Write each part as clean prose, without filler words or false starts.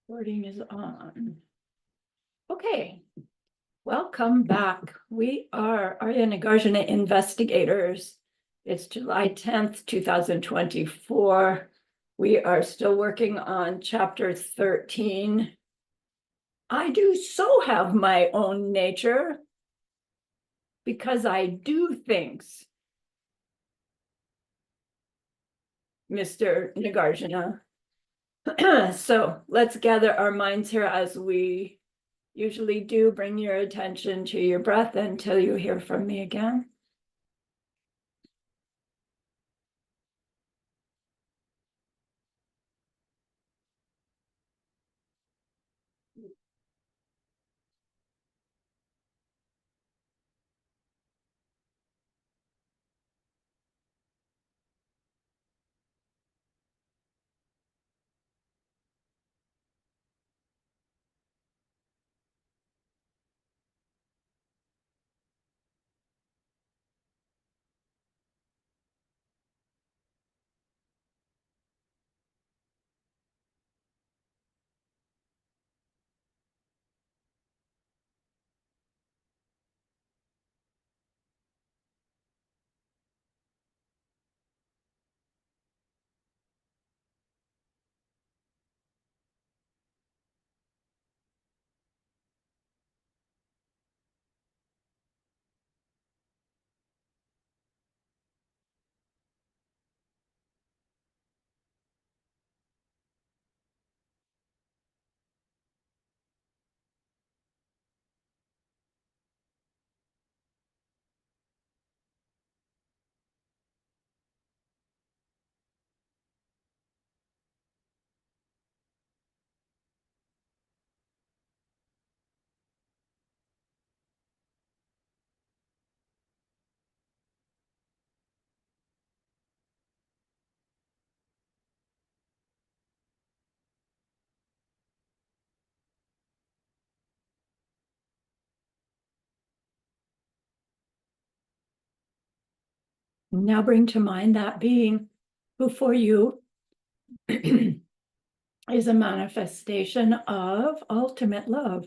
Recording is on. Okay, welcome back. We are Nagarjuna investigators. It's July 10th, 2024. We are still working on chapter 13. I do so have my own nature because I do things, Mr. Nagarjuna. So let's gather our minds here as we usually do. Bring your attention to your breath until you hear from me again. Now bring to mind that being who for you is a manifestation of ultimate love,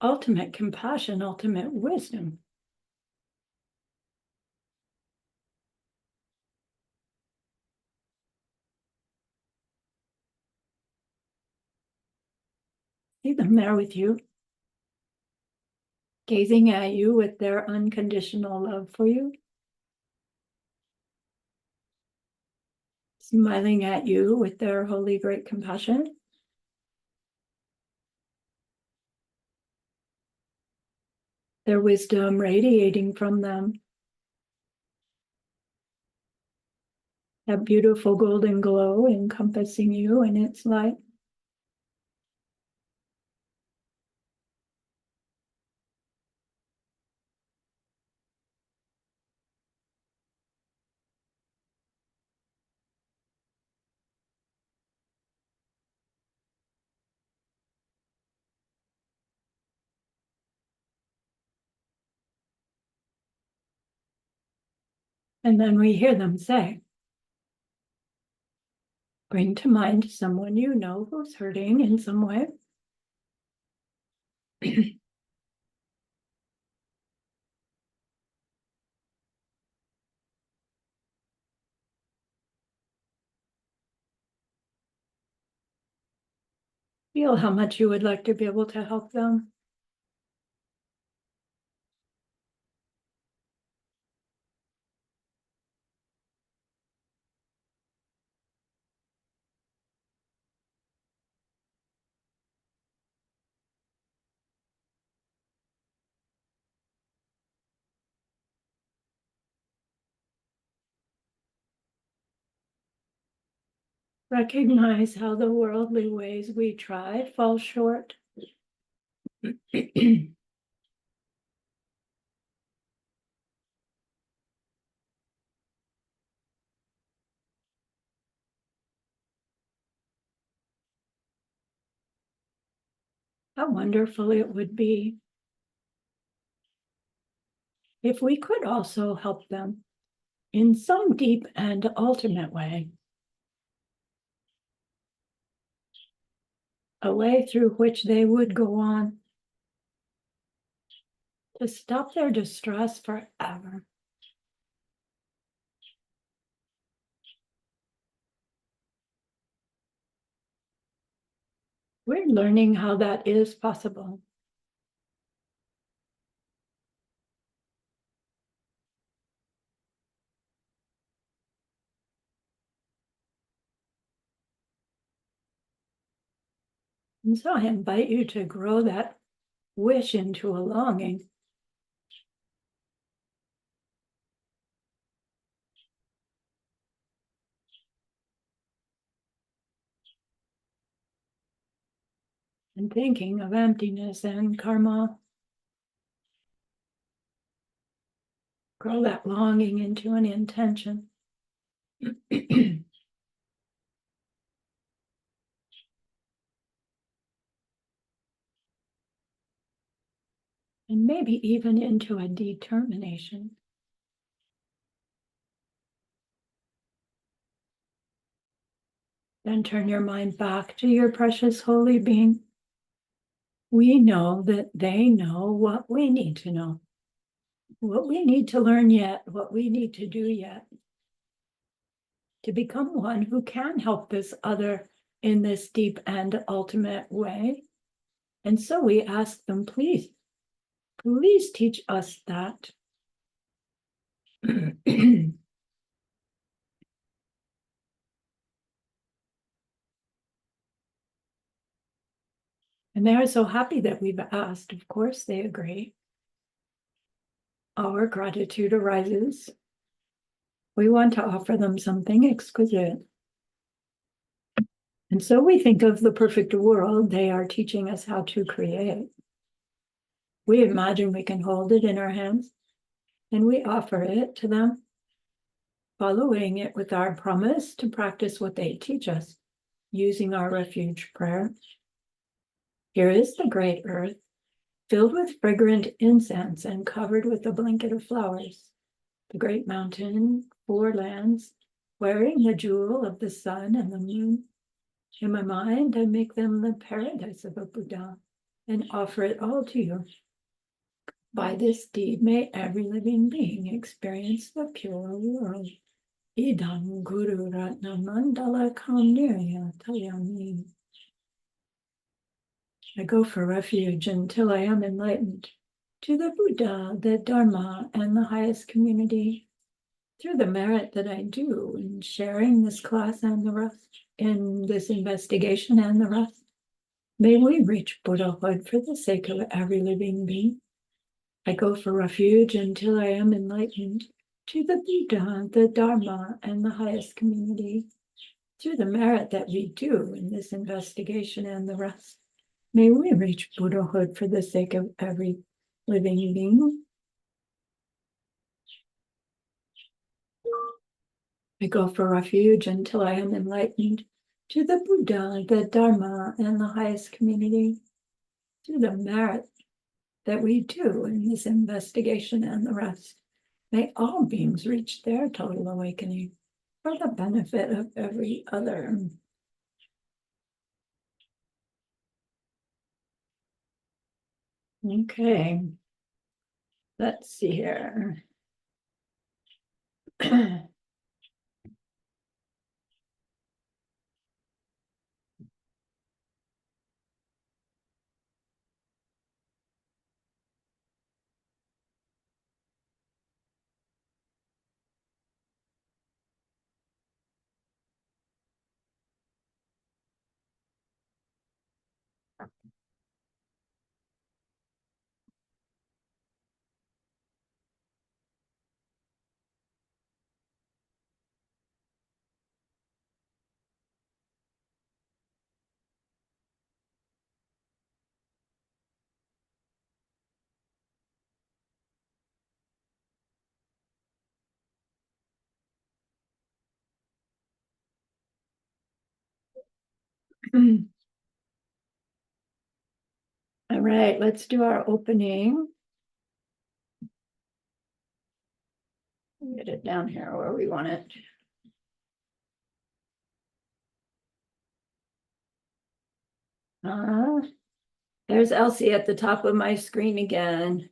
ultimate compassion, ultimate wisdom. See them there with you, gazing at you with their unconditional love for you, smiling at you with their holy great compassion. Their wisdom radiating from them. That beautiful golden glow encompassing you in its light. And then we hear them say, bring to mind someone you know who's hurting in some way. Feel how much you would like to be able to help them. Recognize how the worldly ways we tried fall short. How wonderful it would be if we could also help them in some deep and ultimate way. a way through which they would go on to stop their distress forever. We're learning how that is possible. And so I invite you to grow that wish into a longing. And thinking of emptiness and karma. Grow that longing into an intention. And maybe even into a determination. Then turn your mind back to your precious holy being. We know that they know what we need to know, what we need to learn yet, what we need to do yet, to become one who can help this other in this deep and ultimate way. And so we ask them, please, please teach us that. And they are so happy that we've asked. Of course, they agree. Our gratitude arises. We want to offer them something exquisite. And so we think of the perfect world they are teaching us how to create. We imagine we can hold it in our hands and we offer it to them, following it with our promise to practice what they teach us, using our refuge prayer. Here is the great earth, filled with fragrant incense and covered with a blanket of flowers. The great mountain, 4 lands, wearing the jewel of the sun and the moon. In my mind, I make them the paradise of a Buddha and offer it all to you. By this deed, may every living being experience the pure world. Idam Guru Ratna Mandala Kaunirya Tayami. I go for refuge until I am enlightened to the Buddha, the Dharma, and the highest community. Through the merit that I do in sharing this class and the rest, in this investigation and the rest, may we reach Buddhahood for the sake of every living being. I go for refuge until I am enlightened to the Buddha, the Dharma, and the highest community. Through the merit that we do in this investigation and the rest, may we reach Buddhahood for the sake of every living being. I go for refuge until I am enlightened to the Buddha, the Dharma, and the highest community. Through the merit that we do in this investigation and the rest, may all beings reach their total awakening for the benefit of every other. Okay, let's see here. All right, let's do our opening. Get it down here where we want it. There's Elsie at the top of my screen again.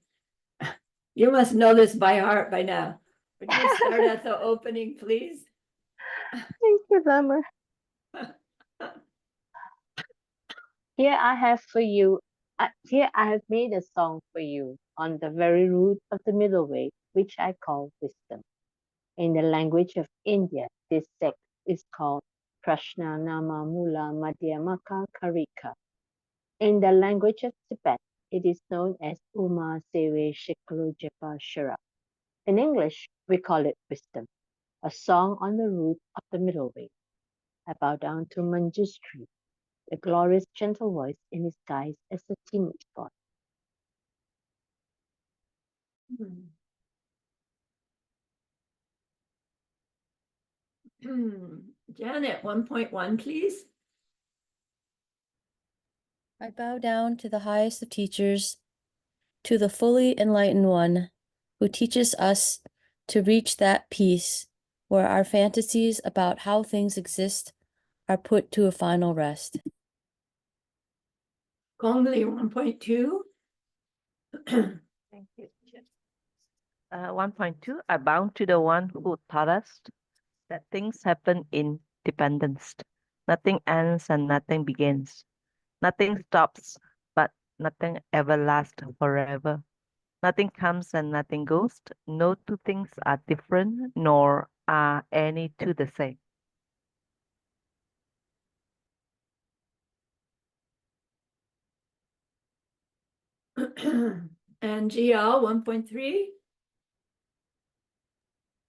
You must know this by heart by now. Would you start at the opening, please? Thank you, Summer. Here I have for you, here I have made a song for you on the very root of the middle way, which I call wisdom. In the language of India, this sect is called Prashna Nama Mula Madhyamaka Karika. In the language of Tibet, it is known as Uma Sewe Shiklo Japa Shara. In English, we call it wisdom, a song on the root of the middle way. I bow down to Manjushri, the glorious gentle voice in disguise as a teenage boy. Janet, 1.1, please. I bow down to the highest of teachers, to the fully enlightened one, who teaches us to reach that peace where our fantasies about how things exist are put to a final rest. Gongli, 1.2. Thank you. 1.2, I bow to the one who taught us that things happen in dependence. Nothing ends and nothing begins. Nothing stops, but nothing ever lasts forever. Nothing comes and nothing goes. No two things are different, nor are any two the same. And GL 1.3.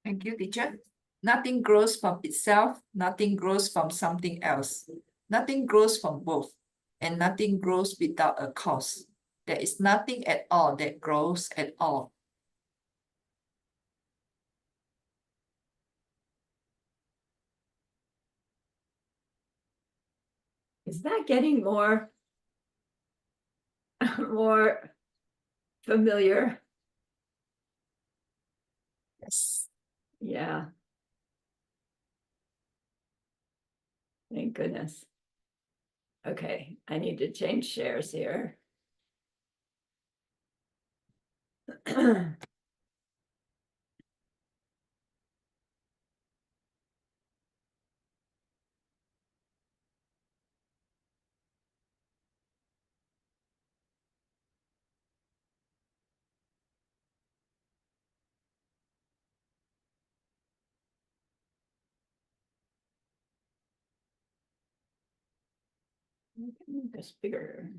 Thank you, teacher. Nothing grows from itself, nothing grows from something else. Nothing grows from both, and nothing grows without a cause. There is nothing at all that grows at all. Is that getting more familiar? Yes. Yeah. Thank goodness. Okay, I need to change shares here. Make this bigger.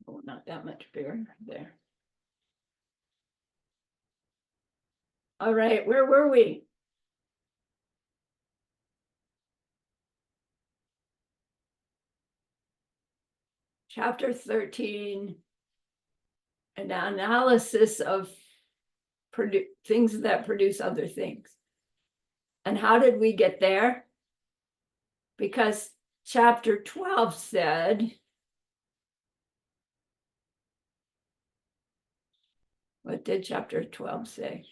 Oh, not that much bigger there. All right, where were we? Chapter 13, an analysis of things that produce other things. And how did we get there? Because chapter 12 said, what did chapter 12 say?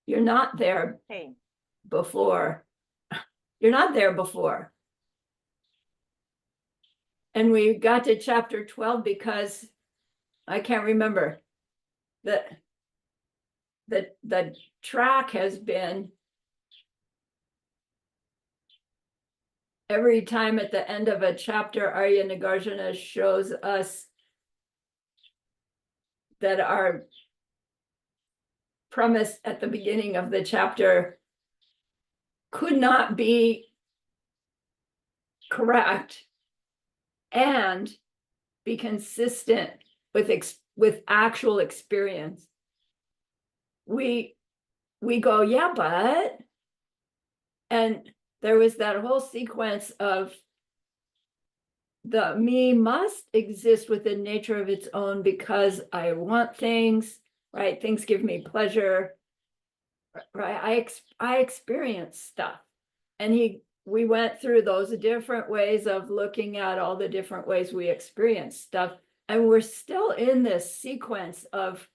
You're not there before. You're not there before. And we got to chapter 12 because I can't remember that the track has been every time at the end of a chapter, Arya Nagarjuna shows us that our premise at the beginning of the chapter could not be correct and be consistent with actual experience. We go, yeah, but, and there was that whole sequence of the me must exist within nature of its own because I want things, right? Things give me pleasure, right? I experience stuff. And we went through those different ways of looking at all the different ways we experience stuff. And we're still in this sequence of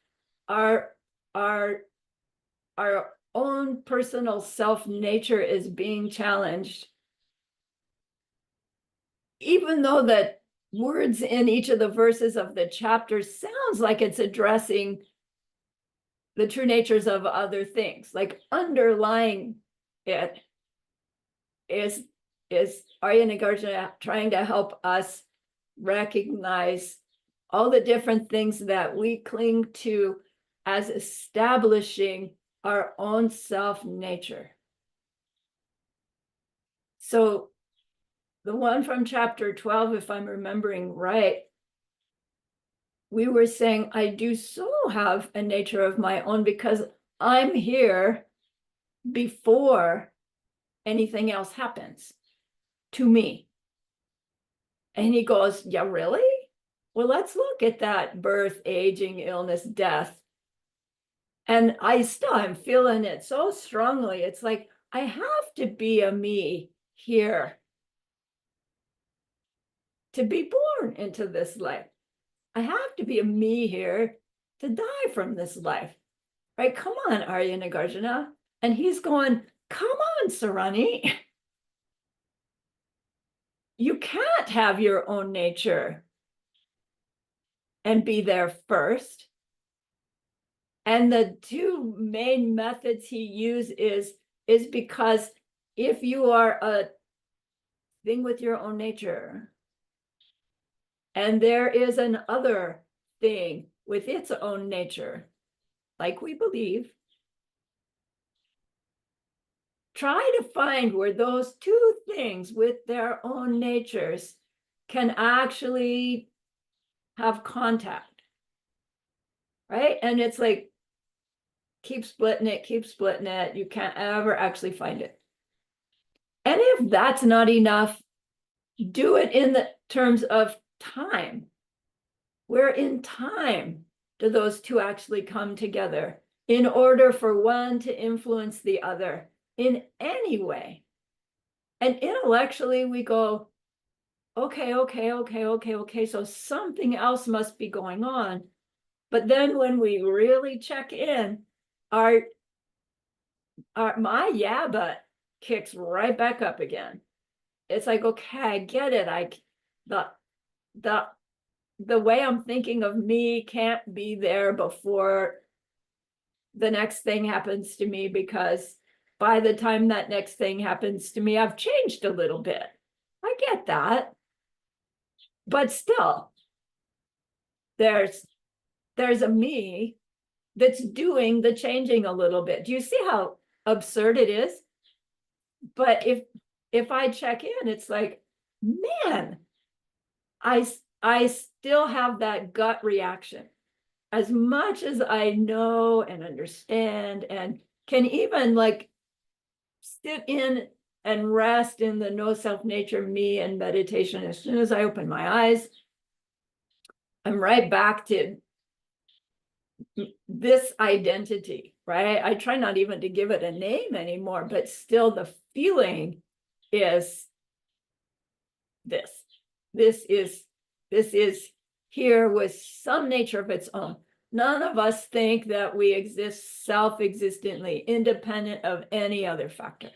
our own personal self nature is being challenged. Even though the words in each of the verses of the chapter sounds like it's addressing the true natures of other things, like underlying it is Arya Nagarjuna trying to help us recognize all the different things that we cling to as establishing our own self nature. So the one from chapter 12, if I'm remembering right, we were saying, I do so have a nature of my own because I'm here before anything else happens to me. And he goes, yeah, really? Well, let's look at that birth, aging, illness, death. And I'm feeling it so strongly. It's like, I have to be a me here to be born into this life. I have to be a me here to die from this life, right? Come on, Arya Nagarjuna. And he's going, come on, Sarani. You can't have your own nature and be there first. And the two main methods he used is because if you are a thing with your own nature, and there is an other thing with its own nature, like we believe, try to find where those two things with their own natures can actually have contact, right? And it's like, keep splitting it. You can't ever actually find it. And if that's not enough, do it in the terms of time. Where in time do those two actually come together in order for one to influence the other in any way? And intellectually we go, okay, so something else must be going on. But then when we really check in, my but kicks right back up again. It's like, okay, I get it. The way I'm thinking of me can't be there before the next thing happens to me, because by the time that next thing happens to me, I've changed a little bit. I get that. But still, there's a me that's doing the changing a little bit. Do you see how absurd it is? But if I check in, it's like, man, I still have that gut reaction. As much as I know and understand and can even like sit in and rest in the no self nature me and meditation, as soon as I open my eyes, I'm right back to this identity, right? I try not even to give it a name anymore, but still the feeling is this. This is here with some nature of its own. None of us think that we exist self-existently, independent of any other factor.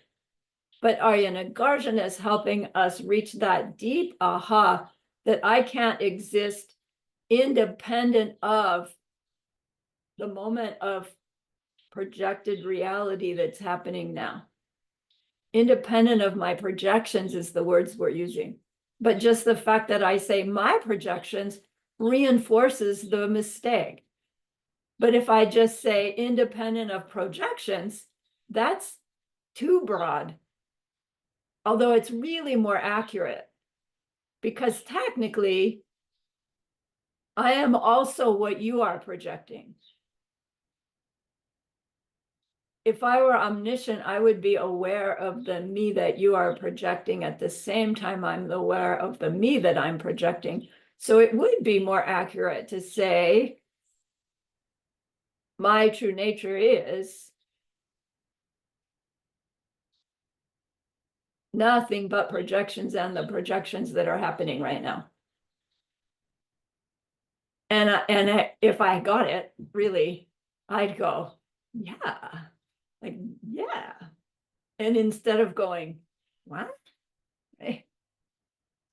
But Arya Nagarjuna is helping us reach that deep aha that I can't exist independent of the moment of projected reality that's happening now. Independent of my projections is the words we're using. But just the fact that I say my projections reinforces the mistake. But if I just say independent of projections, that's too broad. Although it's really more accurate, because technically, I am also what you are projecting. If I were omniscient, I would be aware of the me that you are projecting at the same time I'm aware of the me that I'm projecting. So it would be more accurate to say, my true nature is nothing but projections and the projections that are happening right now. if I got it, really, I'd go, yeah, like, yeah. And instead of going, what? Eh.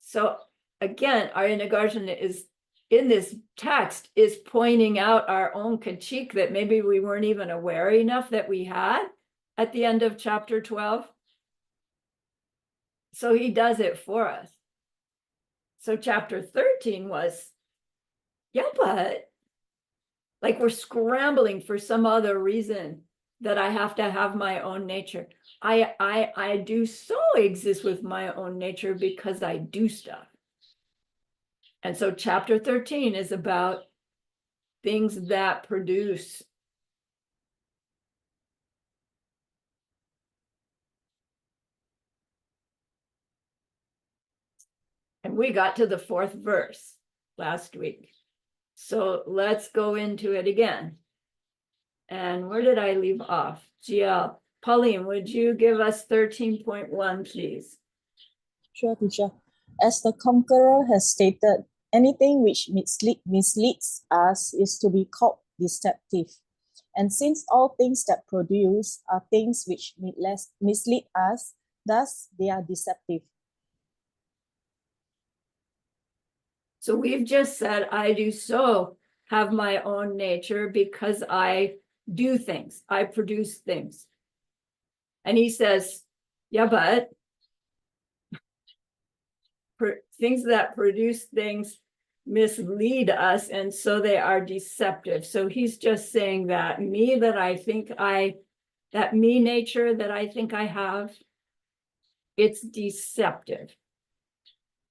So again, our Nagarjuna is in this text is pointing out our own critique that maybe we weren't even aware enough that we had at the end of chapter 12. So he does it for us. So chapter 13 was, yeah, but like we're scrambling for some other reason that I have to have my own nature. I do so exist with my own nature because I do stuff. And so chapter 13 is about things that produce. And we got to the 4th verse last week. So let's go into it again. And where did I leave off? GL. Pauline, would you give us 13.1, please? Sure, teacher. As the conqueror has stated, anything which misleads us is to be called deceptive. And since all things that produce are things which mislead us, thus they are deceptive. So we've just said, I do so have my own nature because I do things, I produce things. And he says, yeah, but things that produce things mislead us, and so they are deceptive. So he's just saying that me that me nature that I think I have, it's deceptive.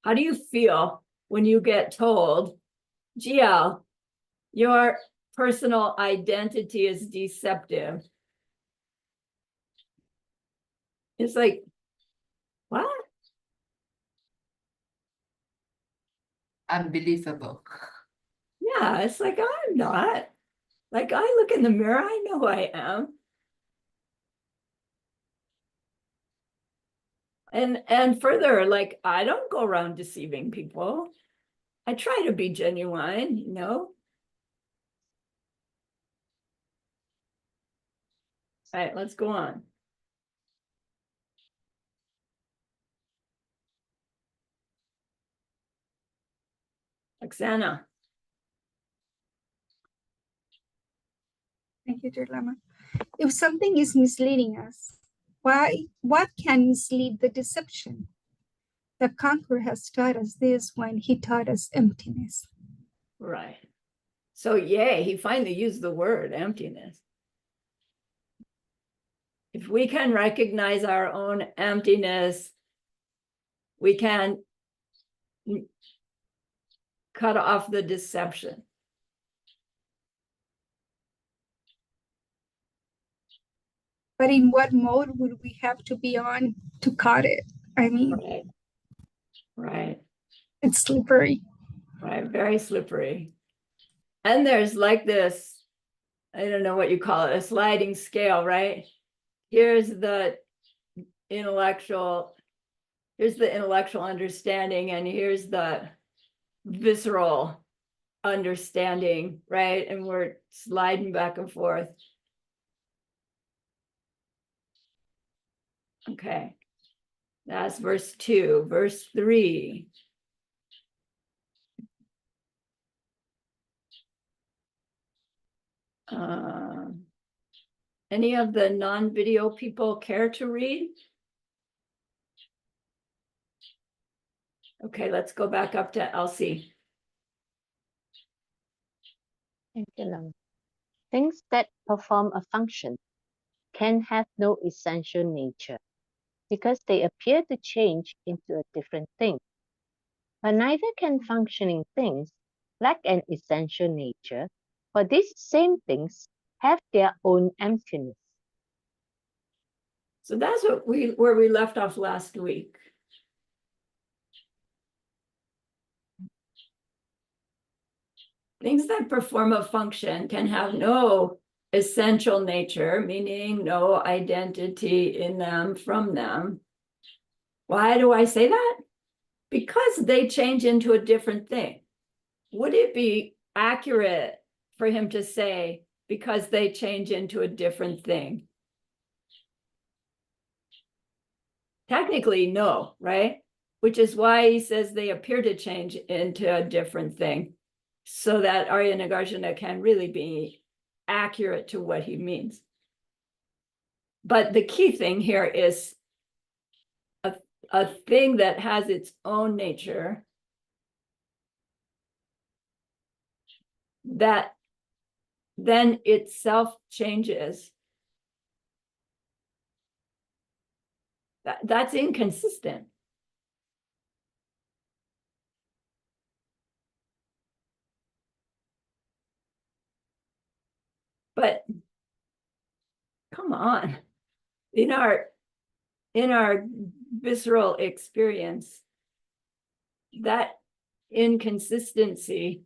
How do you feel when you get told, GL, your personal identity is deceptive? It's like, what? Unbelievable. Yeah, it's like, I'm not. Like, I look in the mirror, I know who I am. And further, like, I don't go around deceiving people. I try to be genuine, you know? All right, let's go on. Oksana. Thank you, Dear Lama. If something is misleading us, what can mislead the deception? The conqueror has taught us this when he taught us emptiness. Right. So yay, he finally used the word emptiness. If we can recognize our own emptiness, we can cut off the deception. But in what mode would we have to be on to cut it? I mean, Right. it's slippery. Right, very slippery. And there's like this, I don't know what you call it, a sliding scale, right? Here's the intellectual understanding, and here's the visceral understanding, right? And we're sliding back and forth. Okay, that's verse 2. Verse 3. Any of the non-video people care to read? Okay, let's go back up to Elsie. Thank you, Lama. Things that perform a function can have no essential nature because they appear to change into a different thing. But neither can functioning things lack an essential nature, for these same things have their own emptiness. So that's where we left off last week. Things that perform a function can have no essential nature, meaning no identity in them from them. Why do I say that? Because they change into a different thing. Would it be accurate for him to say because they change into a different thing? Technically, no, right? Which is why he says they appear to change into a different thing, so that Arya Nagarjuna can really be accurate to what he means. But the key thing here is a thing that has its own nature that then itself changes. That's inconsistent. But come on, in our visceral experience, that inconsistency,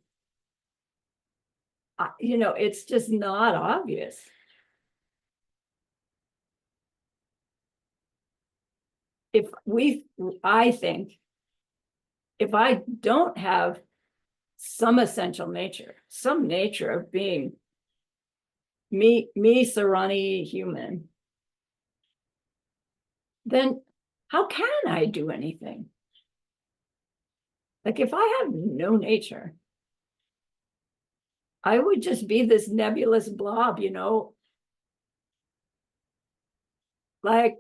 it's just not obvious. I think, if I don't have some essential nature, some nature of being me, Sarani human, then how can I do anything? Like, if I have no nature, I would just be this nebulous blob, like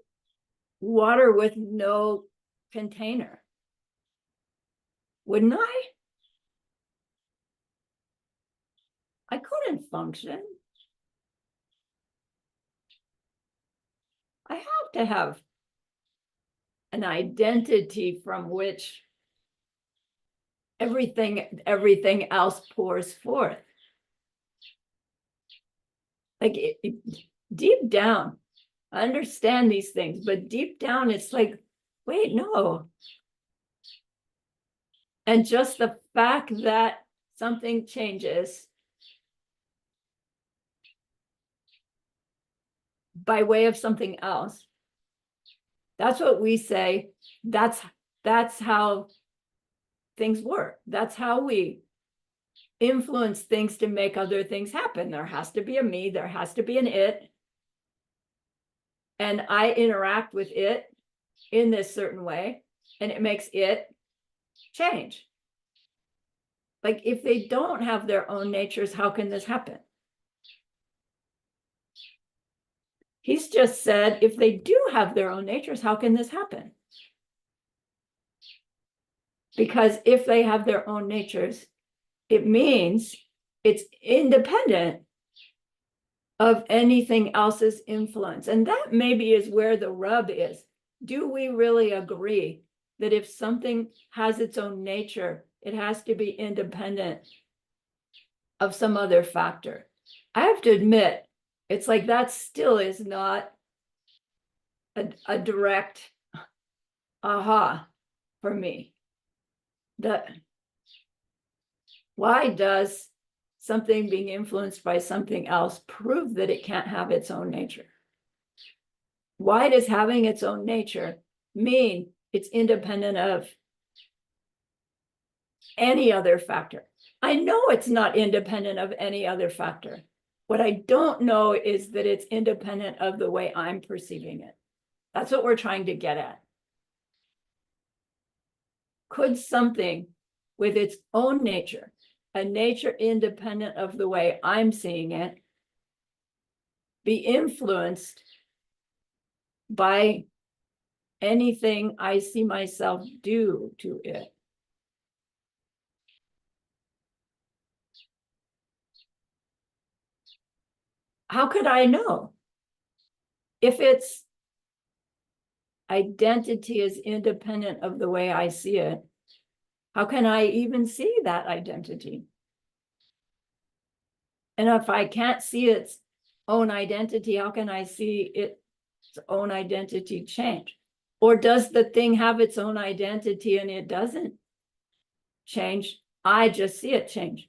water with no container. Wouldn't I? I couldn't function. I have to have an identity from which everything else pours forth. Like deep down, I understand these things, but deep down it's like, wait, no. And just the fact that something changes by way of something else, that's what we say, that's how things work. That's how we influence things to make other things happen. There has to be a me, there has to be an it. And I interact with it in this certain way, and it makes it change. Like, if they don't have their own natures, how can this happen? He's just said, if they do have their own natures, how can this happen? Because if they have their own natures, it means it's independent of anything else's influence. And that maybe is where the rub is. Do we really agree that if something has its own nature, it has to be independent of some other factor? I have to admit, it's like that still is not a direct aha for me. Why does something being influenced by something else prove that it can't have its own nature? Why does having its own nature mean it's independent of any other factor? I know it's not independent of any other factor. What I don't know is that it's independent of the way I'm perceiving it. That's what we're trying to get at. Could something with its own nature, a nature independent of the way I'm seeing it, be influenced by anything I see myself do to it? How could I know? If its identity is independent of the way I see it, how can I even see that identity? And if I can't see its own identity, how can I see its own identity change? Or does the thing have its own identity and it doesn't change? I just see it change.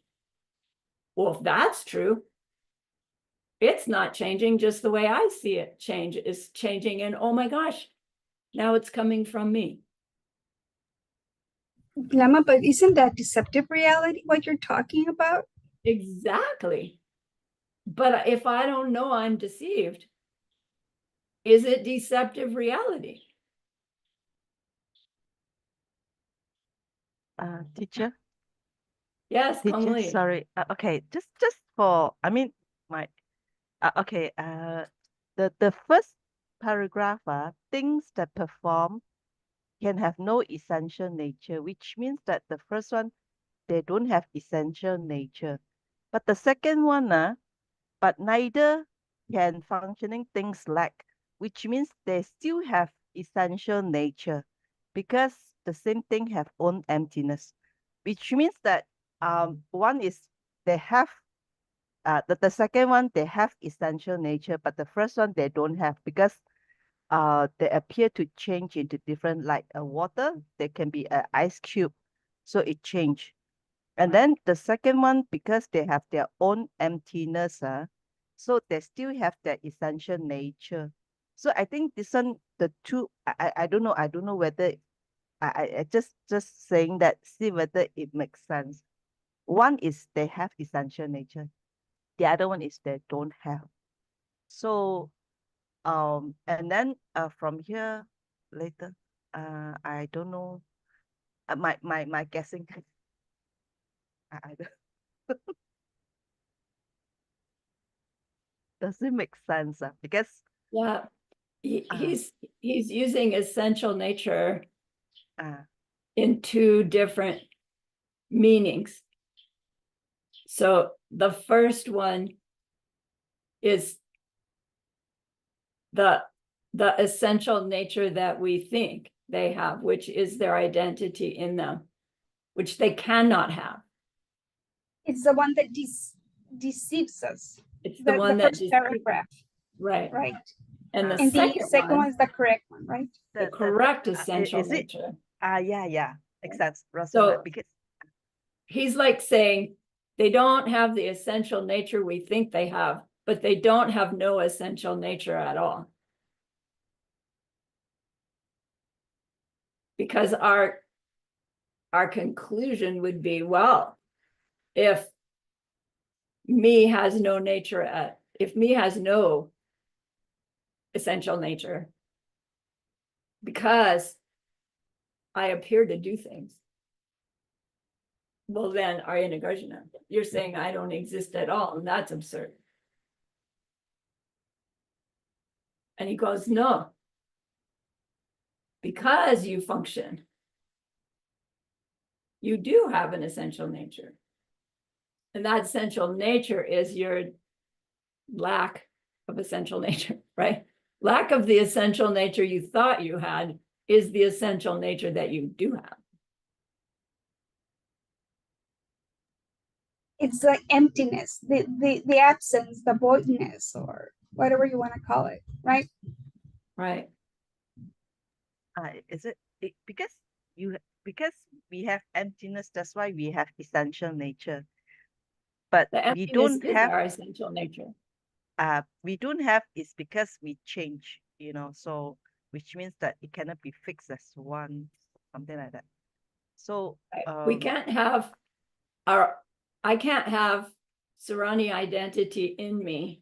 Well, if that's true, it's not changing just the way I see it change is changing. And oh my gosh, now it's coming from me. Lama, but isn't that deceptive reality what you're talking about? Exactly. But if I don't know I'm deceived, is it deceptive reality? Teacher, Yes, Kongli. sorry. Okay, just for, I mean, my, okay, the first paragraph, things that perform can have no essential nature, which means that the first one, they don't have essential nature. But the second one, but neither can functioning things lack, which means they still have essential nature because the same thing have own emptiness, which means that one is they have the second one they have essential nature, but the first one they don't have because they appear to change into different, like water, they can be an ice cube, so it change. And then the second one, because they have their own emptiness, so they still have their essential nature. So I think this one, the two, I don't know, whether I just saying that, see whether it makes sense. One is they have essential nature, the other one is they don't have. So and then from here later, I don't know, my guessing, I don't, does it make sense? Because Yeah. uh, He's using essential nature uh, in two different meanings. So the first one is the essential nature that we think they have, which is their identity in them, which they cannot have. It's the one that deceives us. It's the one that first paragraph, right. right? And the And the second one one is the correct one, right? the correct essential is it? nature. Yeah, exactly, So because he's like saying they don't have the essential nature we think they have, but they don't have no essential nature at all. Because our conclusion would be, well, if me has no nature, if me has no essential nature, because I appear to do things, well then, Arya Nagarjuna, you're saying I don't exist at all, and that's absurd. And he goes, no, because you function, you do have an essential nature. And that essential nature is your lack of essential nature, right? Lack of the essential nature you thought you had is the essential nature that you do have. It's like emptiness, the absence, the voidness, or whatever you want to call it, right? Right. is it, because because we have emptiness, that's why we have essential nature, but The we emptiness don't is have our essential nature. is because we change, so which means that it cannot be fixed as one, something like that. So We can't have I can't have Sarani identity in me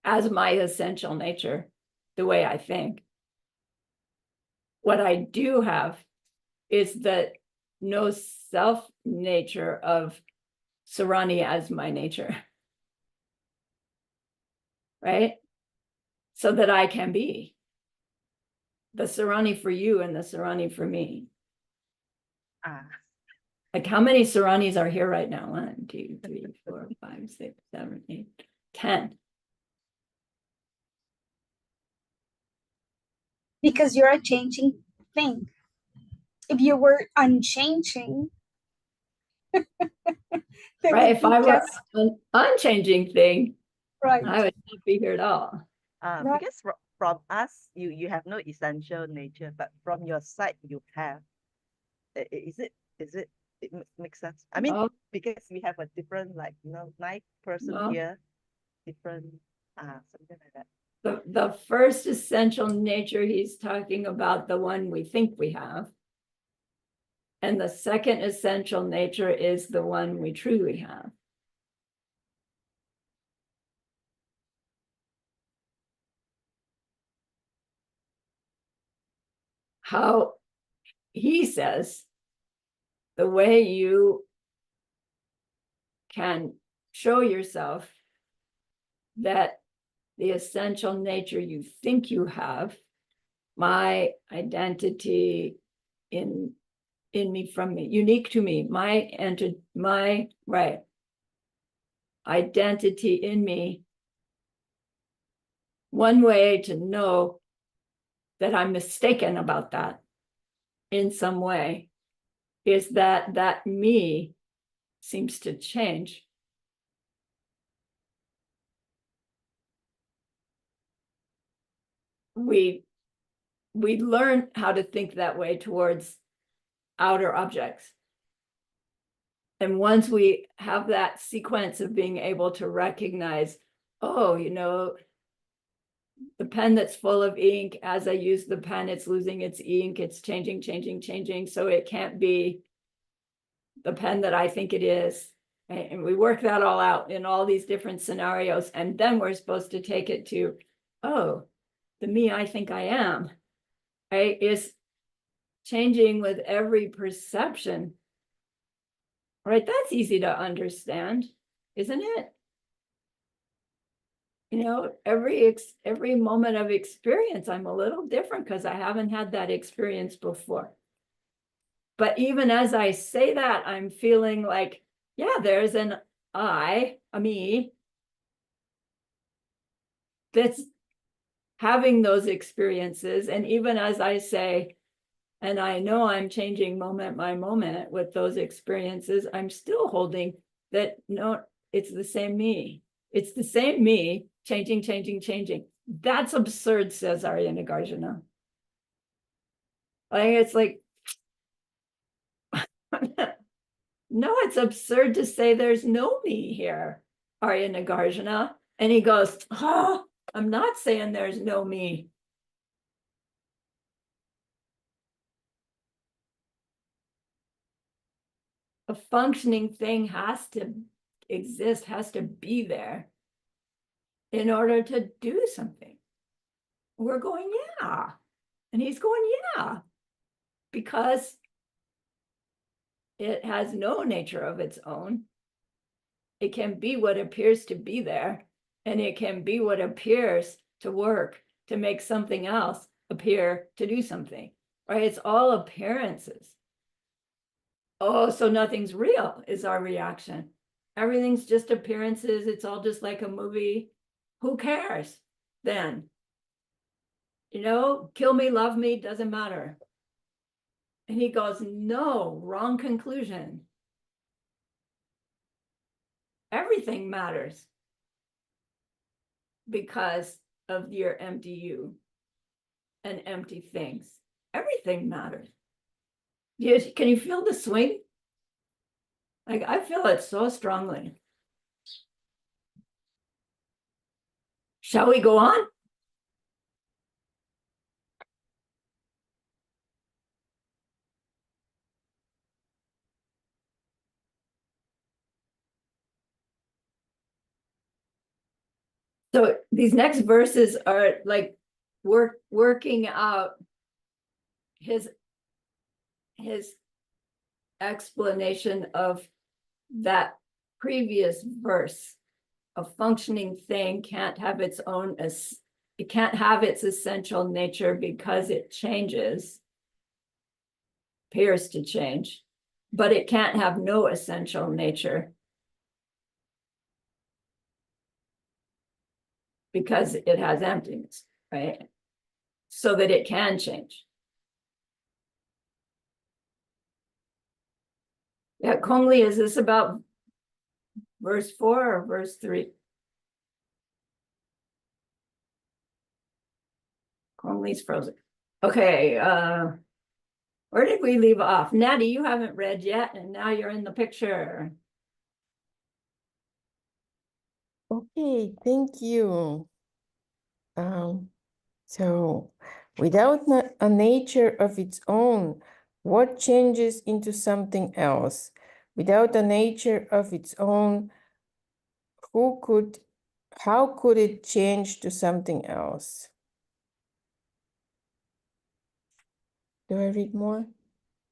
as my essential nature, the way I think. What I do have is the no self nature of Sarani as my nature. Right? So that I can be the Sarani for you and the Sarani for me. Like, how many Saranis are here right now? 1, 2, 3, 4, 5, 6, 7, 8, 10. Because you're a changing thing. If you were unchanging, there Right? would If be I were just an unchanging thing, right. I would not be here at all. Right. Because from us, you have no essential nature, but from your side you have. Is it makes sense? I mean, No, because we have a different, like, 9 person no. here, different something like that. The first essential nature he's talking about, the one we think we have, And the second essential nature is the one we truly have. How he says the way you can show yourself that the essential nature you think you have, my identity in me, from me, unique to me, my right identity in me. One way to know that I'm mistaken about that in some way is that me seems to change. We learn how to think that way towards outer objects. And once we have that sequence of being able to recognize, oh, you know, the pen that's full of ink, as I use the pen, it's losing its ink, it's changing. So it can't be the pen that I think it is. And we work that all out in all these different scenarios. And then we're supposed to take it to, oh, the me I think I am, right, is changing with every perception. Right, that's easy to understand, isn't it? You know, every moment of experience, I'm a little different because I haven't had that experience before. But even as I say that, I'm feeling like, yeah, there's an I, a me, that's having those experiences. And even as I say, and I know I'm changing moment by moment with those experiences, I'm still holding that, no, it's the same me. It's the same me, changing. That's absurd, says Arya Nagarjuna. Like, it's like, no, it's absurd to say there's no me here, Arya Nagarjuna. And he goes, oh, I'm not saying there's no me. A functioning thing has to exist, has to be there in order to do something. We're going, yeah. And he's going, yeah. Because it has no nature of its own. It can be what appears to be there, and it can be what appears to work to make something else appear to do something, right? It's all appearances. Oh, so nothing's real is our reaction. Everything's just appearances. It's all just like a movie. Who cares then? You know, kill me, love me, doesn't matter. And he goes, no, wrong conclusion. Everything matters because of your empty you and empty things. Everything matters. Can you feel the swing? Like, I feel it so strongly. Shall we go on? So these next verses are like working out his explanation of that previous verse. A functioning thing can't have its own, it can't have its essential nature because it changes, appears to change, but it can't have no essential nature because it has emptiness, right? So that it can change. Yeah, Kongli, is this about verse 4 or verse 3? Kongli's frozen. Okay, where did we leave off? Natty, you haven't read yet, and now you're in the picture. Okay, thank you. So without a nature of its own, What changes into something else without a nature of its own? How could it change to something else? Do I read more?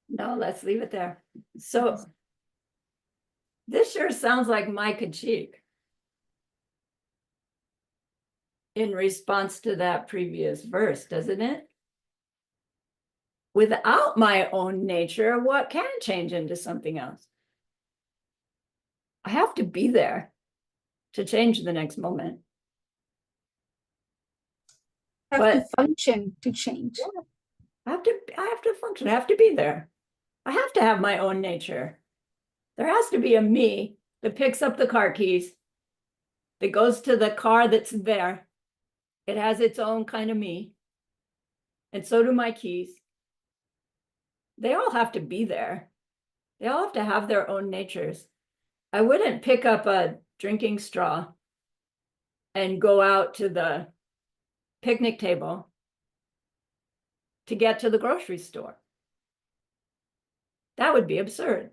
No, let's leave it there. So this sure sounds like my critique in response to that previous verse, doesn't it? Without my own nature, what can change into something else? I have to be there to change the next moment. Have But to function to change. I have to function. I have to be there. I have to have my own nature. There has to be a me that picks up the car keys, that goes to the car that's there. It has its own kind of me. And so do my keys. They all have to be there. They all have to have their own natures. I wouldn't pick up a drinking straw and go out to the picnic table to get to the grocery store. That would be absurd.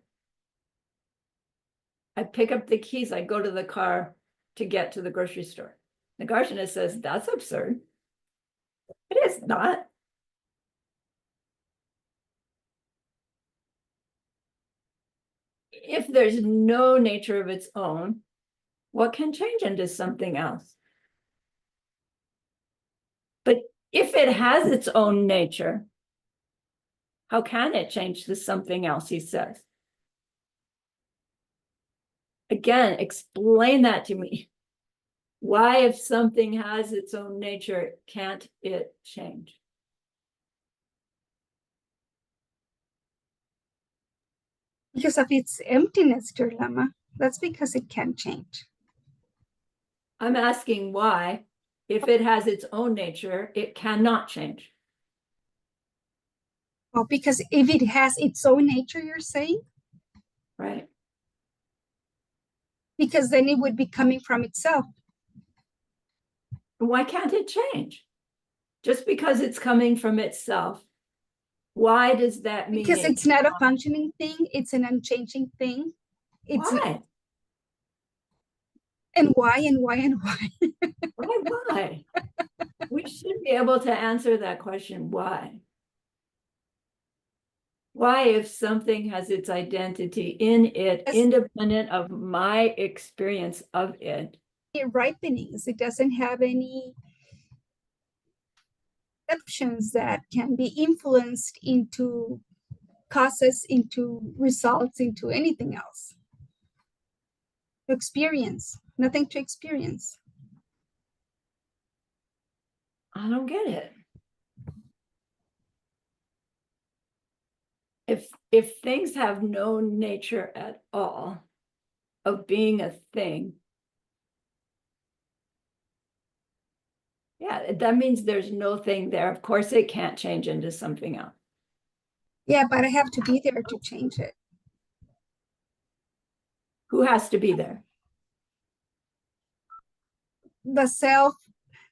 I pick up the keys, I go to the car to get to the grocery store. Nagarjuna says, that's absurd. It is not. If there's no nature of its own, what can change into something else? But if it has its own nature, how can it change to something else, he says? Again, explain that to me. Why, if something has its own nature, can't it change? Because of its emptiness, dear Lama. That's because it can change. I'm asking why, if it has its own nature, it cannot change. Well, because if it has its own nature, you're saying? Right. Because then it would be coming from itself. Why can't it change? Just because it's coming from itself, why does that mean? Because it's not a functioning thing, it's an unchanging thing. It's why? And why and why and why? Why? We should be able to answer that question. Why? Why, if something has its identity in it, Yes. independent of my experience of it? It ripenings. It doesn't have any exceptions that can be influenced into causes, into results, into anything else. To experience, nothing to experience. I don't get it. If things have no nature at all of being a thing, yeah, that means there's no thing there. Of course, it can't change into something else. Yeah, but I have to be there to change it. Who has to be there? The self,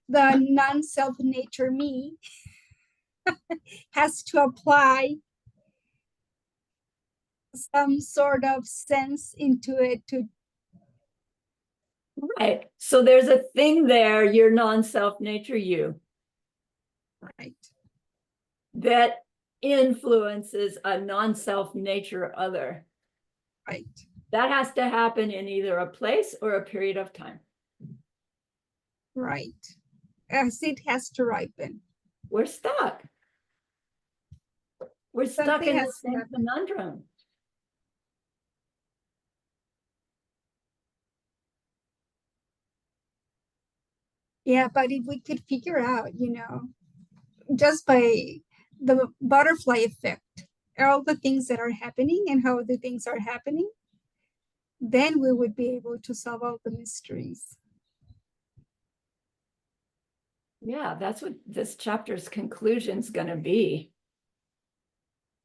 the non-self nature me has to apply some sort of sense into it to. Right. So there's a thing there, your non-self nature, you, Right. that influences a non-self nature other. Right. That has to happen in either a place or a period of time. Right. As it has to ripen. We're stuck. We're stuck Something in the has to same happen. conundrum. Yeah, but if we could figure out, just by the butterfly effect, all the things that are happening and how the things are happening, then we would be able to solve all the mysteries. Yeah, that's what this chapter's conclusion is going to be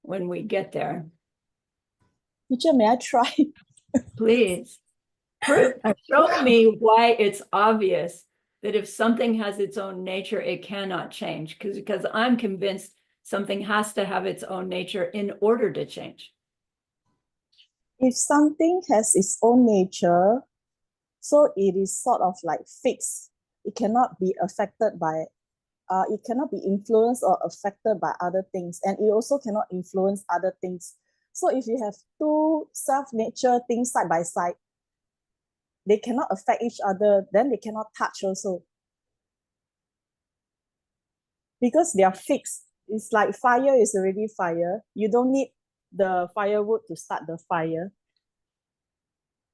when we get there. Teacher, may I try? Please. Show me why it's obvious that if something has its own nature, it cannot change. Because I'm convinced something has to have its own nature in order to change. If something has its own nature, so it is sort of like fixed. It cannot be affected by, it cannot be influenced or affected by other things. And it also cannot influence other things. So if you have two self-nature things side by side, they cannot affect each other, then they cannot touch also. Because they are fixed. It's like fire is already fire. You don't need the firewood to start the fire.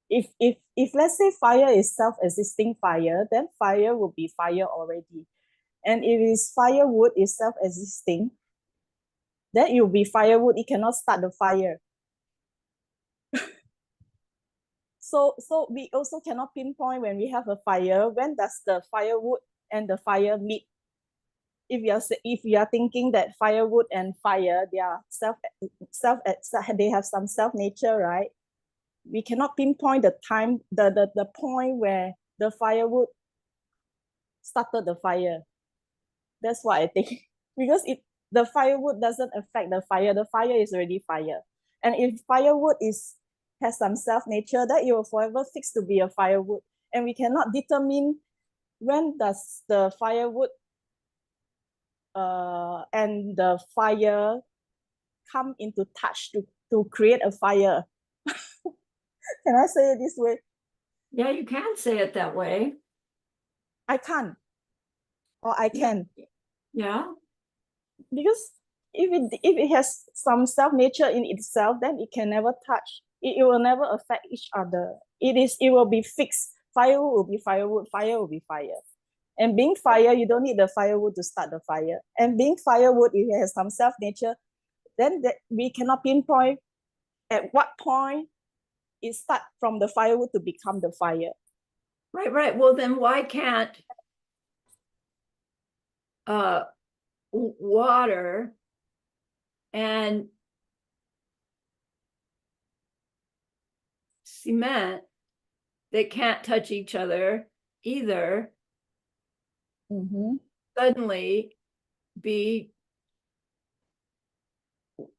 If let's say fire is self-existing fire, then fire will be fire already. And if it's firewood is self-existing, then it will be firewood. It cannot start the fire. So we also cannot pinpoint when we have a fire, when does the firewood and the fire meet? If you are thinking that firewood and fire, they are they have some self nature, right? We cannot pinpoint the time, the point where the firewood started the fire. That's what I think. Because the firewood doesn't affect the fire is already fire. And if firewood has some self nature, that it will forever fix to be a firewood. And we cannot determine when does the firewood and the fire come into touch to create a fire. Can I say it this way? Yeah, you can say it that way. I can't. Or I can. Yeah. Because if it has some self-nature in itself, then it can never touch. It will never affect each other. It will be fixed. Firewood will be firewood, fire will be fire. And being fire, you don't need the firewood to start the fire. And being firewood, if it has some self-nature, then we cannot pinpoint at what point it starts from the firewood to become the fire. Right. Well, then why can't water and cement that can't touch each other either suddenly be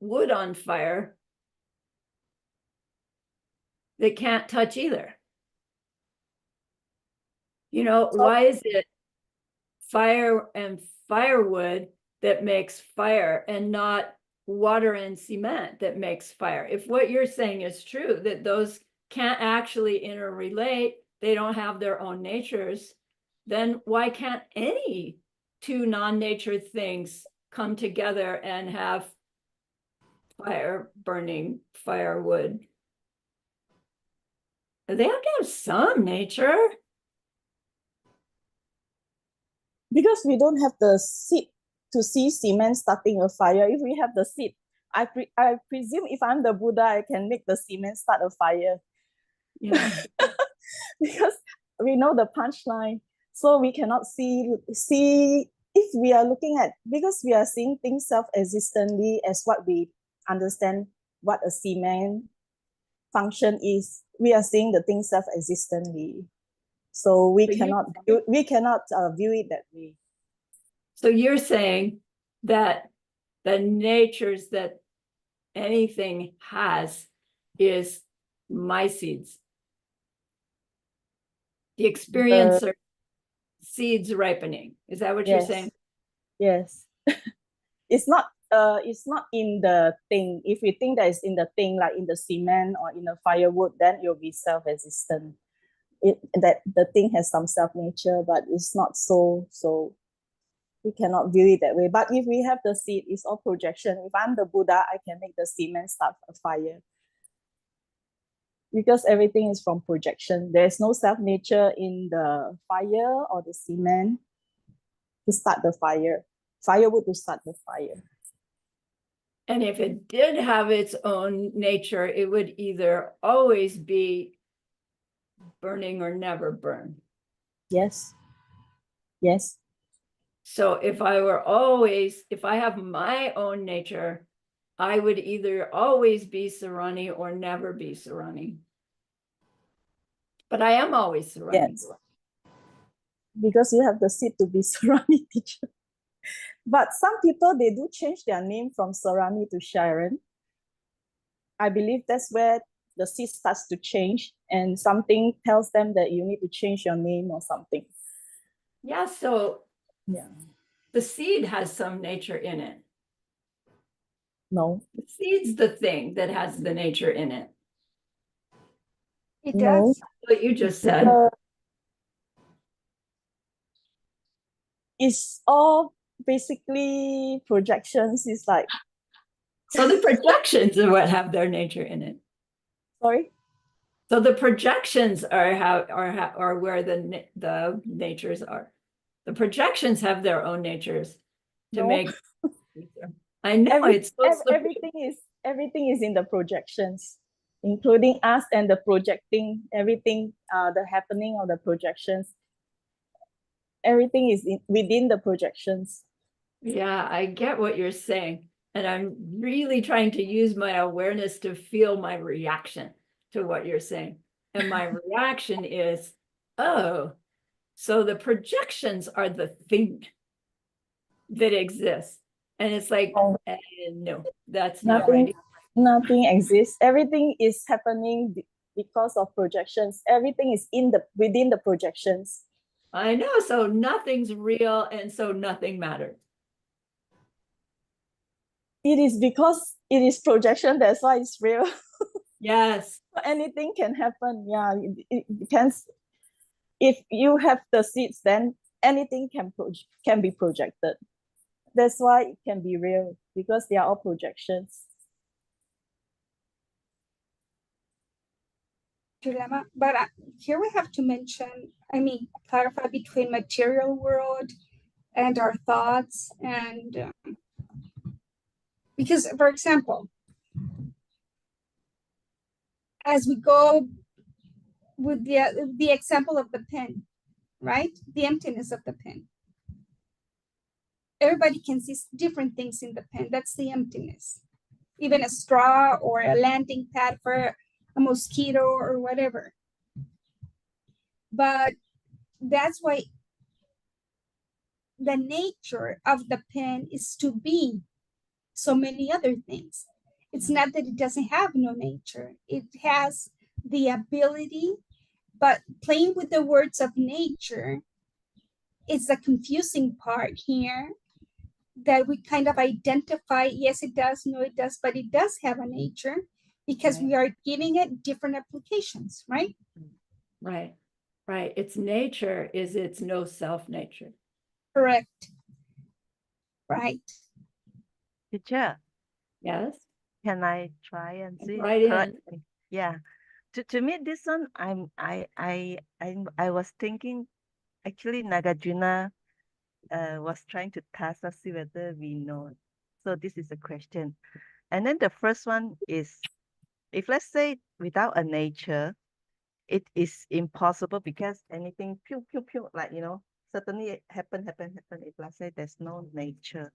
wood on fire that can't touch either? You know, why is it fire and firewood that makes fire and not water and cement that makes fire? If what you're saying is true, that those can't actually interrelate, they don't have their own natures, then why can't any two non-nature things come together and have fire burning firewood? They have to have some nature. Because we don't have the seed to see cement starting a fire. If we have the seed, I presume if I'm the Buddha, I can make the cement start a fire. Yeah. Because we know the punchline. So we cannot see if we are looking at, because we are seeing things self-existently as what we understand what a cement function is. We are seeing the thing self-existently. So we cannot view it that way. So you're saying that the natures that anything has is my seeds. The experience of seeds ripening. Is that what you're saying? Yes. It's not in the thing. If we think that it's in the thing, like in the cement or in the firewood, then it will be self-existent. That the thing has some self-nature, but it's not so we cannot view it that way. But if we have the seed, it's all projection. If I'm the Buddha, I can make the cement start a fire. Because everything is from projection. There's no self-nature in the fire or the cement to start the fire. Firewood to start the fire. And if it did have its own nature, it would either always be burning or never burn. Yes. Yes. So if I have my own nature, I would either always be Sarani or never be Sarani. But I am always Sarani. Yes. Because you have the seed to be Sarani teacher. But some people, they do change their name from Sarami to Sharon. I believe that's where the seed starts to change, and something tells them that you need to change your name or something. Yeah, so Yeah. the seed has some nature in it. No. The seed's the thing that has the nature in it. It No. does. What you just said. It's all basically projections. It's like, So the projections are what have their nature in it. sorry? So the projections are where the natures are. The projections have their own natures to No. make. I know it's so slippery. everything is in the projections, including us and the projecting, everything, the happening of the projections. Everything is within the projections. Yeah, I get what you're saying. And I'm really trying to use my awareness to feel my reaction to what you're saying. And my reaction is, oh, so the projections are the thing that exists. And it's like, Oh. No, that's not Nothing, right. nothing exists. Everything is happening because of projections. Everything is within the projections. I know. So nothing's real. And so nothing matters. It is because it is projection, that's why it's real. Yes. Anything can happen. Yeah, it depends. If you have the seeds, then anything can be projected. That's why it can be real, because they are all projections. Dilemma. But here we have to mention, clarify between material world and our thoughts, and because, for example, as we go with the example of the pen, right? The emptiness of the pen. Everybody can see different things in the pen. That's the emptiness. Even a straw or a landing pad for a mosquito or whatever. But that's why the nature of the pen is to be so many other things. It's not that it doesn't have no nature. It has the ability, but playing with the words of nature is the confusing part here, that we kind of identify, yes, it does, no, it does, but it does have a nature because we are giving it different applications, right? Right. Right. Its nature is its no self nature. Correct. Right. Teacher, Yes. can I try and see? Right in. Correctly? Yeah. To me, this one, I was thinking, actually, Nagarjuna was trying to test us, see whether we know. So this is a question. And then the first one is, if let's say without a nature, it is impossible because anything pew, pew, pew, like, certainly it happen. If let's say there's no nature,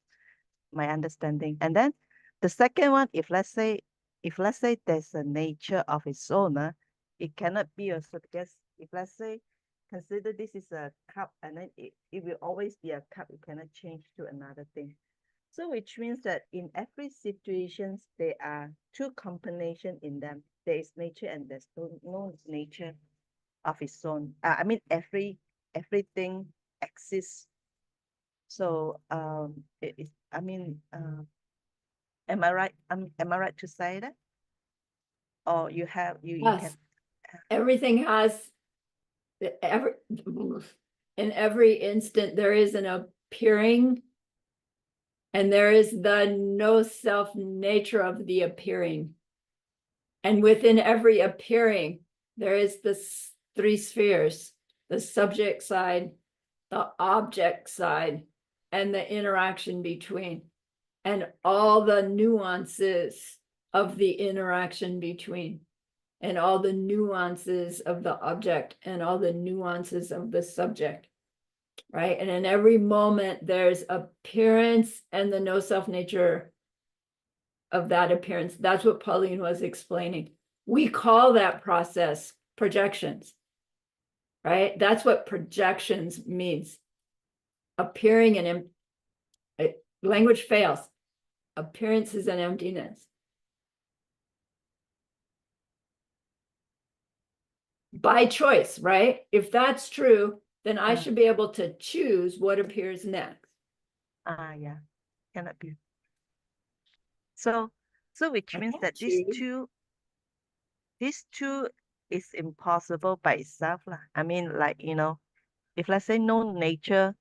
my understanding. And then the second one, if let's say there's a nature of its own, it cannot be also, because if let's say consider this is a cup, and then it will always be a cup, it cannot change to another thing. So which means that in every situation there are two combination in them. There is nature and there's no nature of its own. I mean everything exists. So am I right? Am I right to say that? Or you have Yes. Everything has in every instant there is an appearing, and there is the no self nature of the appearing. And within every appearing, there is this three spheres: the subject side, the object side, and the interaction between, and all the nuances of the interaction between, and all the nuances of the object, and all the nuances of the subject, right? And in every moment, there's appearance and the no self nature of that appearance. That's what Pauline was explaining. We call that process projections, right? That's what projections means. Appearing and Language fails. Appearance is an emptiness. By choice, right? If that's true, then I should be able to choose what appears next. Yeah, cannot be. So which I means can that choose. these two is impossible by itself lah. I mean, like, if let's say no nature,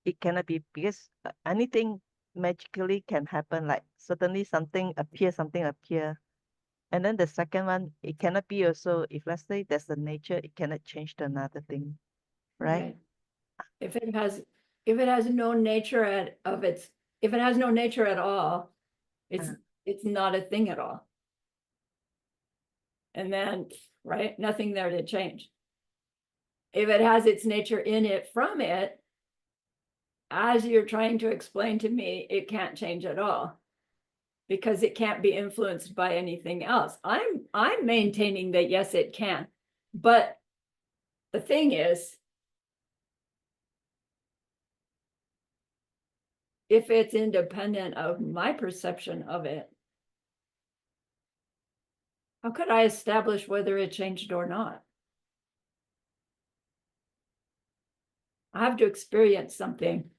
it cannot be, because anything magically can happen. Like suddenly something appear. And then the second one, it cannot be also, if let's say there's a nature, it cannot change to another thing, right? If it has no nature if it has no nature at all, it's not a thing at all. And then, right, nothing there to change. If it has its nature in it from it, as you're trying to explain to me, it can't change at all because it can't be influenced by anything else. I'm maintaining that yes, it can. But the thing is, if it's independent of my perception of it, how could I establish whether it changed or not? I have to experience something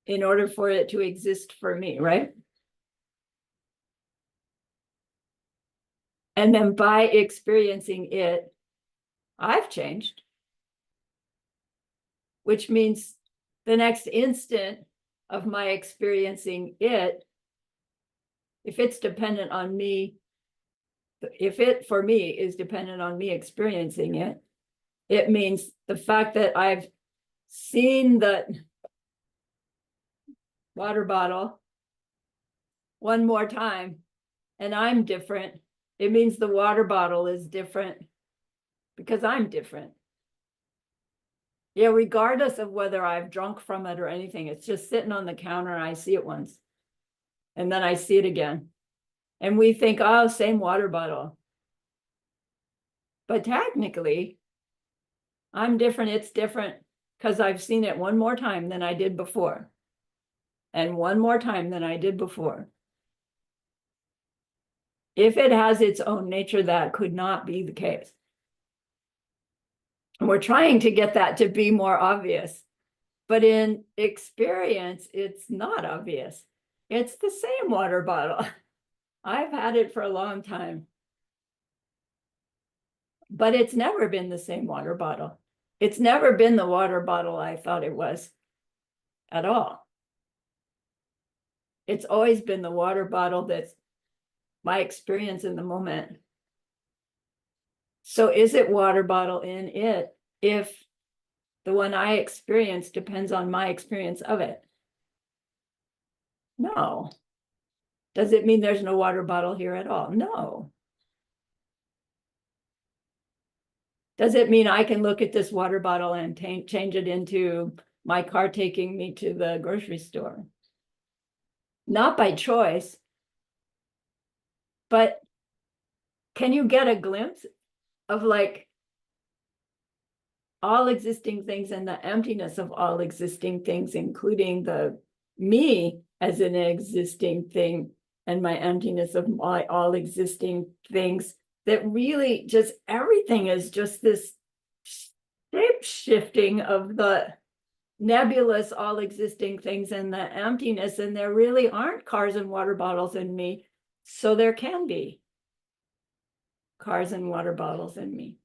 in order for it to exist for me, right? And then by experiencing it, I've changed, which means the next instant of my experiencing it, if it's dependent on me, if it for me is dependent on me experiencing it, it means the fact that I've seen the water bottle one more time and I'm different, it means the water bottle is different because I'm different. Yeah, regardless of whether I've drunk from it or anything, it's just sitting on the counter and I see it once. And then I see it again. And we think, oh, same water bottle. But technically, I'm different, it's different because I've seen it one more time than I did before. And one more time than I did before. If it has its own nature, that could not be the case. And we're trying to get that to be more obvious. But in experience, it's not obvious. It's the same water bottle. I've had it for a long time. But it's never been the same water bottle. It's never been the water bottle I thought it was at all. It's always been the water bottle that's my experience in the moment. So is it water bottle in it if the one I experience depends on my experience of it? No. Does it mean there's no water bottle here at all? No. Does it mean I can look at this water bottle and change it into my car taking me to the grocery store? Not by choice, but can you get a glimpse of like all existing things and the emptiness of all existing things, including the me as an existing thing and my emptiness of my all existing things, that really just everything is just this shape shifting of the nebulous all existing things and the emptiness, and there really aren't cars and water bottles in me, so there can be cars and water bottles in me.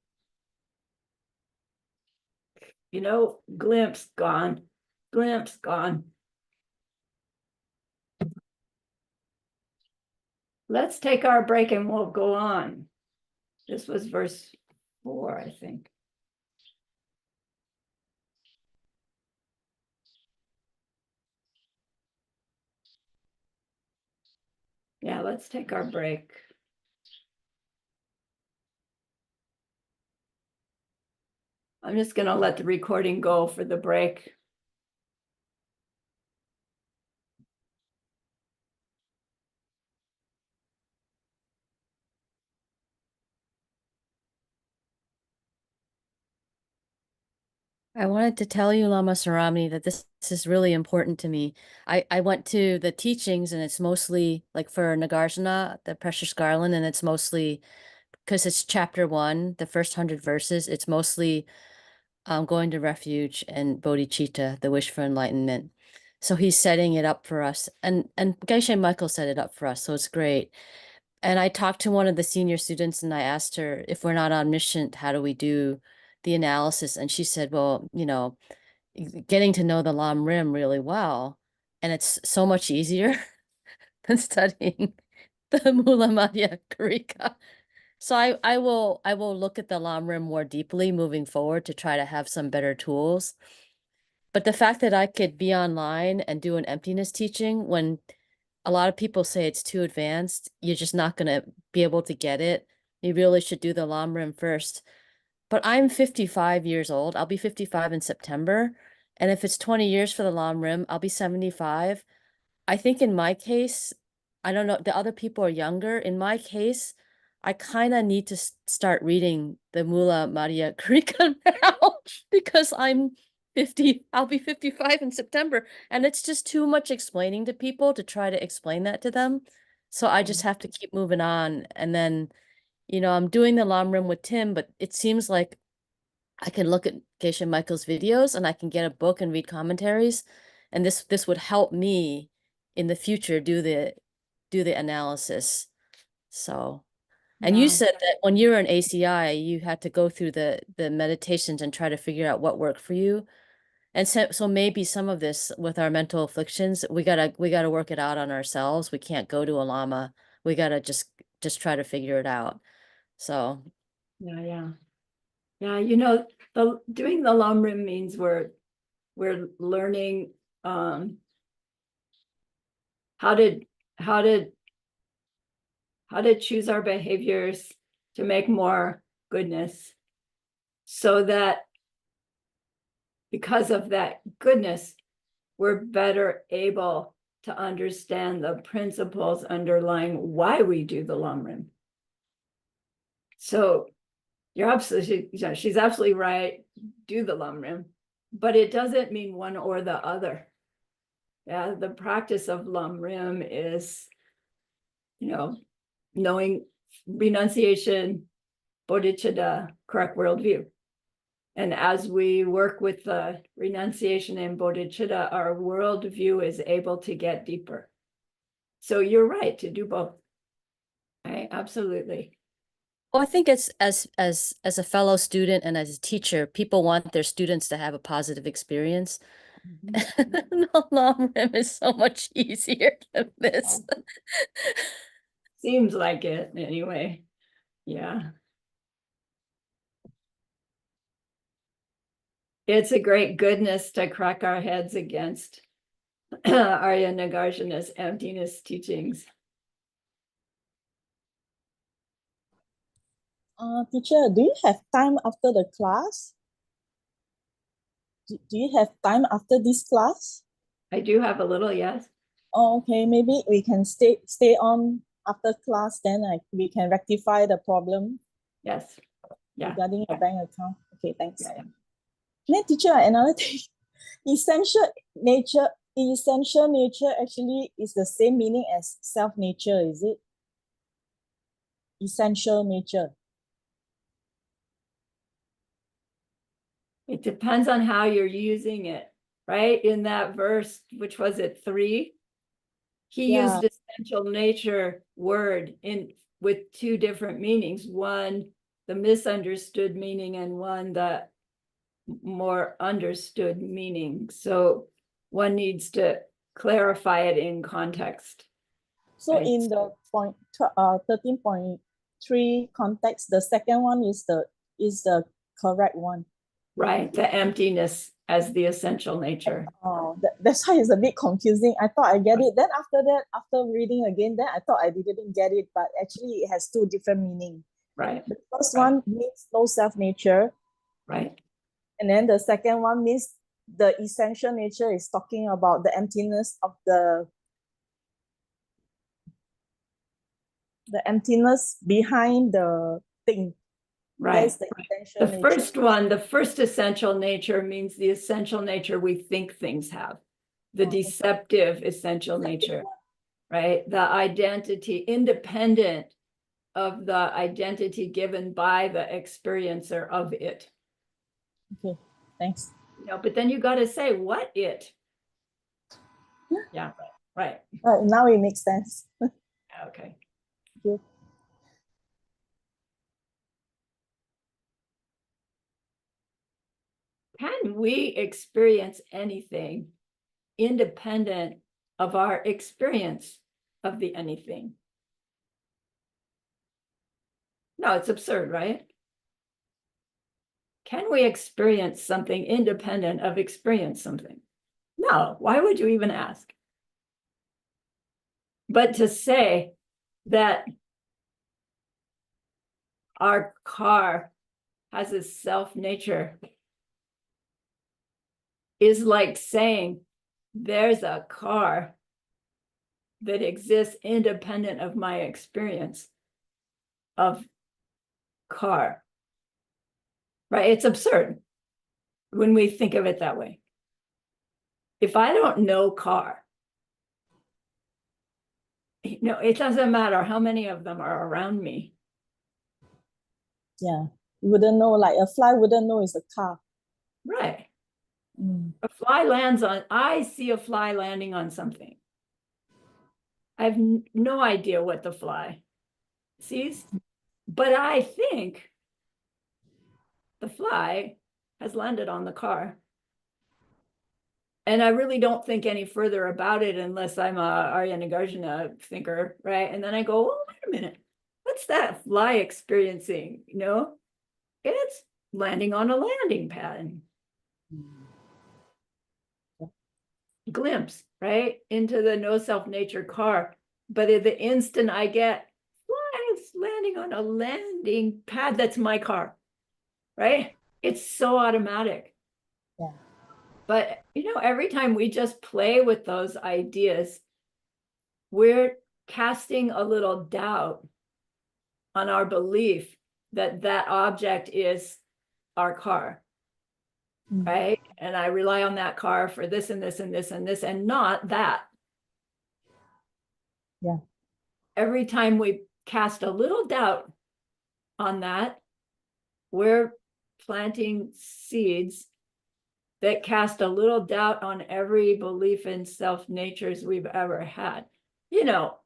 Glimpse gone, glimpse gone. Let's take our break and we'll go on. This was verse 4, I think. Yeah, let's take our break. I'm just going to let the recording go for the break. I wanted to tell you, Lama Saramani, that this is really important to me. I went to the teachings and it's mostly like for Nagarjuna, the Precious Garland, and it's mostly because it's chapter 1, the first 100 verses, it's mostly going to refuge and bodhicitta, the wish for enlightenment. So he's setting it up for us. And Geisha Michael set it up for us, so it's great. And I talked to one of the senior students and I asked her, if we're not omniscient, how do we do the analysis? And she said, well, getting to know the Lam Rim really well, and it's so much easier than studying the Mula Madhya Karika. So I will look at the Lam Rim more deeply moving forward to try to have some better tools. But the fact that I could be online and do an emptiness teaching when a lot of people say it's too advanced, you're just not going to be able to get it. You really should do the Lam Rim first. But I'm 55 years old. I'll be 55 in September. And if it's 20 years for the Lam Rim, I'll be 75. I think in my case, I don't know, the other people are younger. In my case, I kind of need to start reading the Mula Madhya Karika now because I'm 50, I'll be 55 in September. And it's just too much explaining to people to try to explain that to them. So I just have to keep moving on. And then, I'm doing the Lam Rim with Tim, but it seems like I can look at Geisha Michael's videos and I can get a book and read commentaries. And this would help me in the future do the analysis. So, and you Yeah. said that when you were in ACI, you had to go through the meditations and try to figure out what worked for you. And so maybe some of this with our mental afflictions, we gotta work it out on ourselves. We can't go to a lama. We gotta just try to figure it out. So Yeah. Doing the Lam Rim means we're learning how to choose our behaviors to make more goodness, so that because of that goodness, we're better able to understand the principles underlying why we do the Lam Rim. So she's absolutely right. Do the Lam Rim, but it doesn't mean one or the other. Yeah, the practice of Lam Rim is, knowing renunciation, bodhicitta, correct worldview. And as we work with the renunciation and bodhicitta, our worldview is able to get deeper. So you're right to do both. Right? Absolutely. well, I think it's as a fellow student and as a teacher, people want their students to have a positive experience. The Lam Rim is so much easier than this. Seems like it anyway. Yeah. It's a great goodness to crack our heads against Arya Nagarjuna's emptiness teachings. Teacher, do you have time after the class? Do you have time after this class? I do have a little, yes. Oh, okay, maybe we can stay on after class, then we can rectify the problem Yes. Yeah. regarding your bank account. Okay, thanks. Yeah. Then teacher, another thing, essential nature actually is the same meaning as self-nature, is it? Essential nature. It depends on how you're using it, right? In that verse, which was it, 3? He Yeah. used essential nature word with 2 different meanings. One, the misunderstood meaning, and one, the more understood meaning. So one needs to clarify it in context. So Right. in the 13.3 context, the second one is the correct one. Right, the emptiness as the essential nature. Oh, that's why it's a bit confusing. I thought I get it. Then after that, after reading again, then I thought I didn't get it, but actually it has 2 different meanings. Right. The first Right. one means no self-nature. Right. And then the second one means the essential nature is talking about the emptiness of the emptiness behind the thing. Right. There's the essential The nature. first one, the first essential nature means the essential nature we think things have. The deceptive essential nature, right? The identity independent of the identity given by the experiencer of it. Okay, thanks. But then you got to say what it. Yeah, right. Now it makes sense. Okay. Good. Can we experience anything independent of our experience of the anything? No, it's absurd, right? Can we experience something independent of experience something? No, why would you even ask? But to say that our car has a self nature is like saying there's a car that exists independent of my experience of car. Right? It's absurd when we think of it that way. If I don't know car, it doesn't matter how many of them are around me. Yeah, you wouldn't know, like a fly wouldn't know it's a car. Right. Mm. A fly I see a fly landing on something. I have no idea what the fly sees, but I think the fly has landed on the car. And I really don't think any further about it unless I'm a Arya Nagarjuna thinker, right? And then I go, oh, wait a minute, what's that fly experiencing? It's landing on a landing pad. Glimpse, right, into the no self-nature car. But at the instant I get flies landing on a landing pad, that's my car, right? It's so automatic. Yeah. But, every time we just play with those ideas, we're casting a little doubt on our belief that that object is our car, right? And I rely on that car for this and this and this and this and not that. Yeah. Every time we cast a little doubt on that, we're planting seeds that cast a little doubt on every belief in self-natures we've ever had.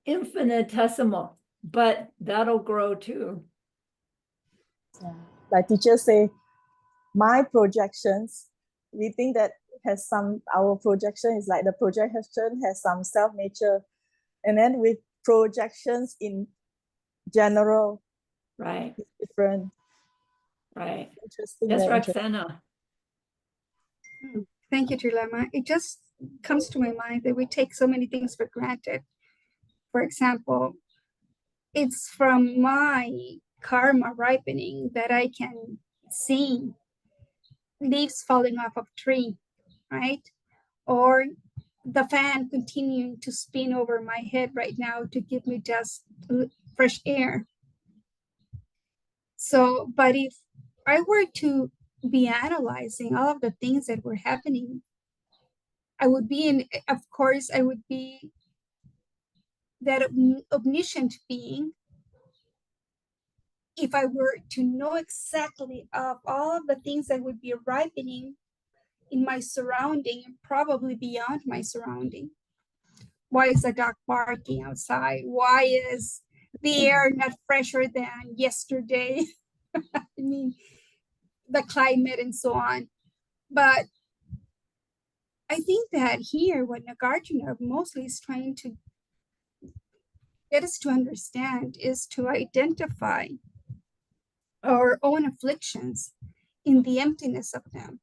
Infinitesimal, but that'll grow too. Yeah. Like teachers say, my projections, we think that our projection is like the projection has some self-nature. And then with projections in general, Right. it's different. Right. Interesting. Yes, very interesting. Roxana. Thank you, Trilema. It just comes to my mind that we take so many things for granted. For example, it's from my karma ripening that I can see leaves falling off of tree, right? Or the fan continuing to spin over my head right now to give me just fresh air. So, but if I were to be analyzing all of the things that were happening, I would be that omniscient being. If I were to know exactly of all of the things that would be ripening in my surrounding and probably beyond my surrounding. Why is the dog barking outside? Why is the air not fresher than yesterday? I mean, the climate and so on. But I think that here, what Nagarjuna mostly is trying to get us to understand is to identify our own afflictions in the emptiness of them.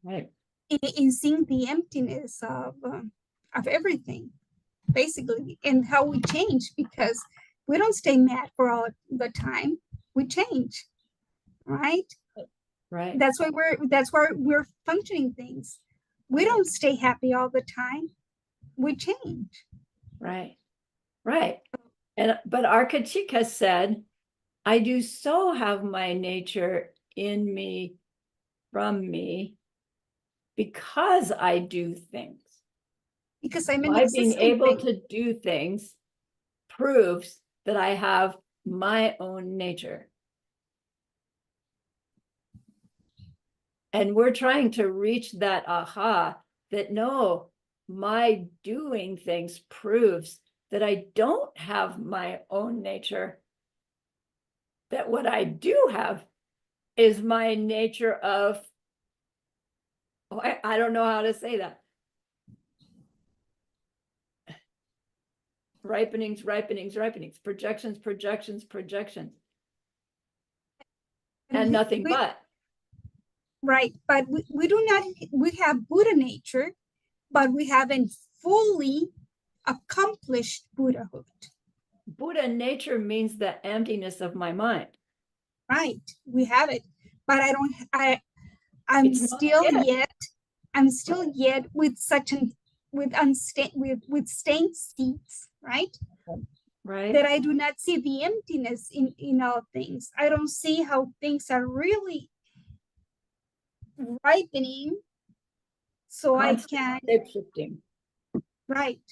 Right. In seeing the emptiness of everything, basically, and how we change, because we don't stay mad for all the time. We change, right? Right. That's why we're functioning things. We don't stay happy all the time. We change. Right. Right. But Arkachika said, I do so have my nature in me, from me, because I do things. Because I'm an By being existing able thing. to do things proves that I have my own nature. And we're trying to reach that aha, that no, my doing things proves that I don't have my own nature. That what I do have is my nature of, oh, I don't know how to say that. Ripenings, ripenings, ripenings, projections, projections, projections, and nothing we- but. Right, but we do not, we have Buddha nature, but we haven't fully accomplished Buddhahood. Buddha nature means the emptiness of my mind. Right, we have it, but I'm It's not still yet. yet with such an with stained seats, right? Right? That I do not see the emptiness in all things. I don't see how things are really ripening, so Constant I can, shape-shifting. right.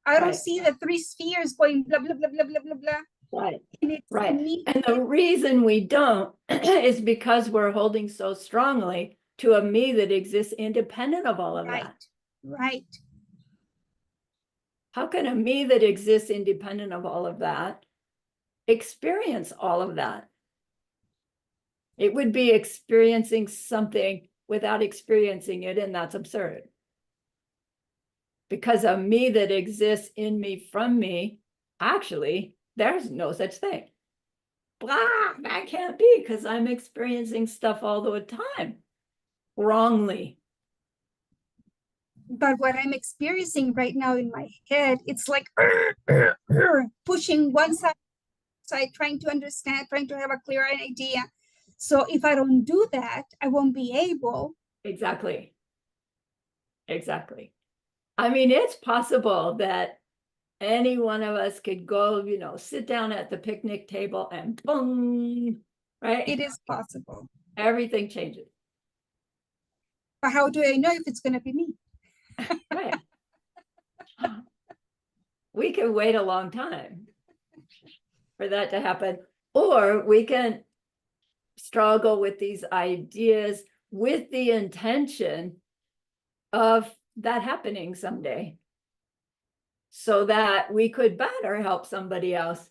I don't Right. see the three spheres going blah blah blah blah blah blah blah. Right. And it's Right. me. And the reason we don't is because we're holding so strongly to a me that exists independent of all of Right, that. right. How can a me that exists independent of all of that experience all of that? It would be experiencing something without experiencing it, and that's absurd. Because a me that exists in me, from me, actually, there's no such thing. Blah, that can't be because I'm experiencing stuff all the time wrongly. But what I'm experiencing right now in my head, it's like pushing one side, trying to understand, trying to have a clear idea. So if I don't do that, I won't be able. Exactly. Exactly. I mean, it's possible that any one of us could go, sit down at the picnic table and boom, right? It is possible. Everything changes. But how do I know if it's going to be me? Right. We can wait a long time for that to happen, or we can struggle with these ideas with the intention of that happening someday, so that we could better help somebody else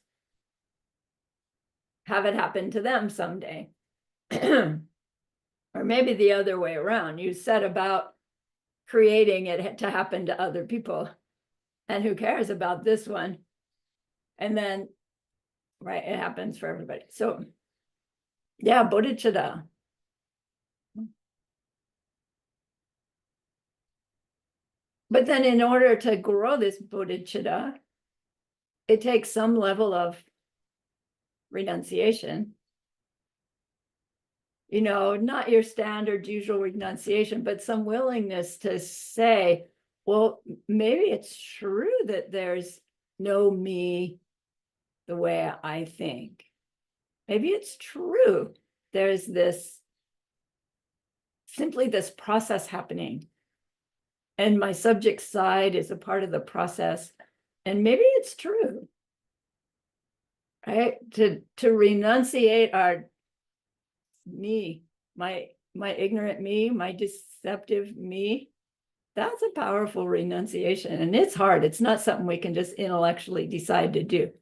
have it happen to them someday. Or maybe the other way around. You said about creating it to happen to other people, and who cares about this one? And then, right, it happens for everybody. So yeah, bodhicitta. But then in order to grow this bodhicitta, it takes some level of renunciation. Not your standard usual renunciation, but some willingness to say, well, maybe it's true that there's no me the way I think. Maybe it's true there's simply this process happening, and my subject side is a part of the process, and maybe it's true, right? To renunciate our me, my ignorant me, my deceptive me, that's a powerful renunciation, and it's hard. It's not something we can just intellectually decide to do,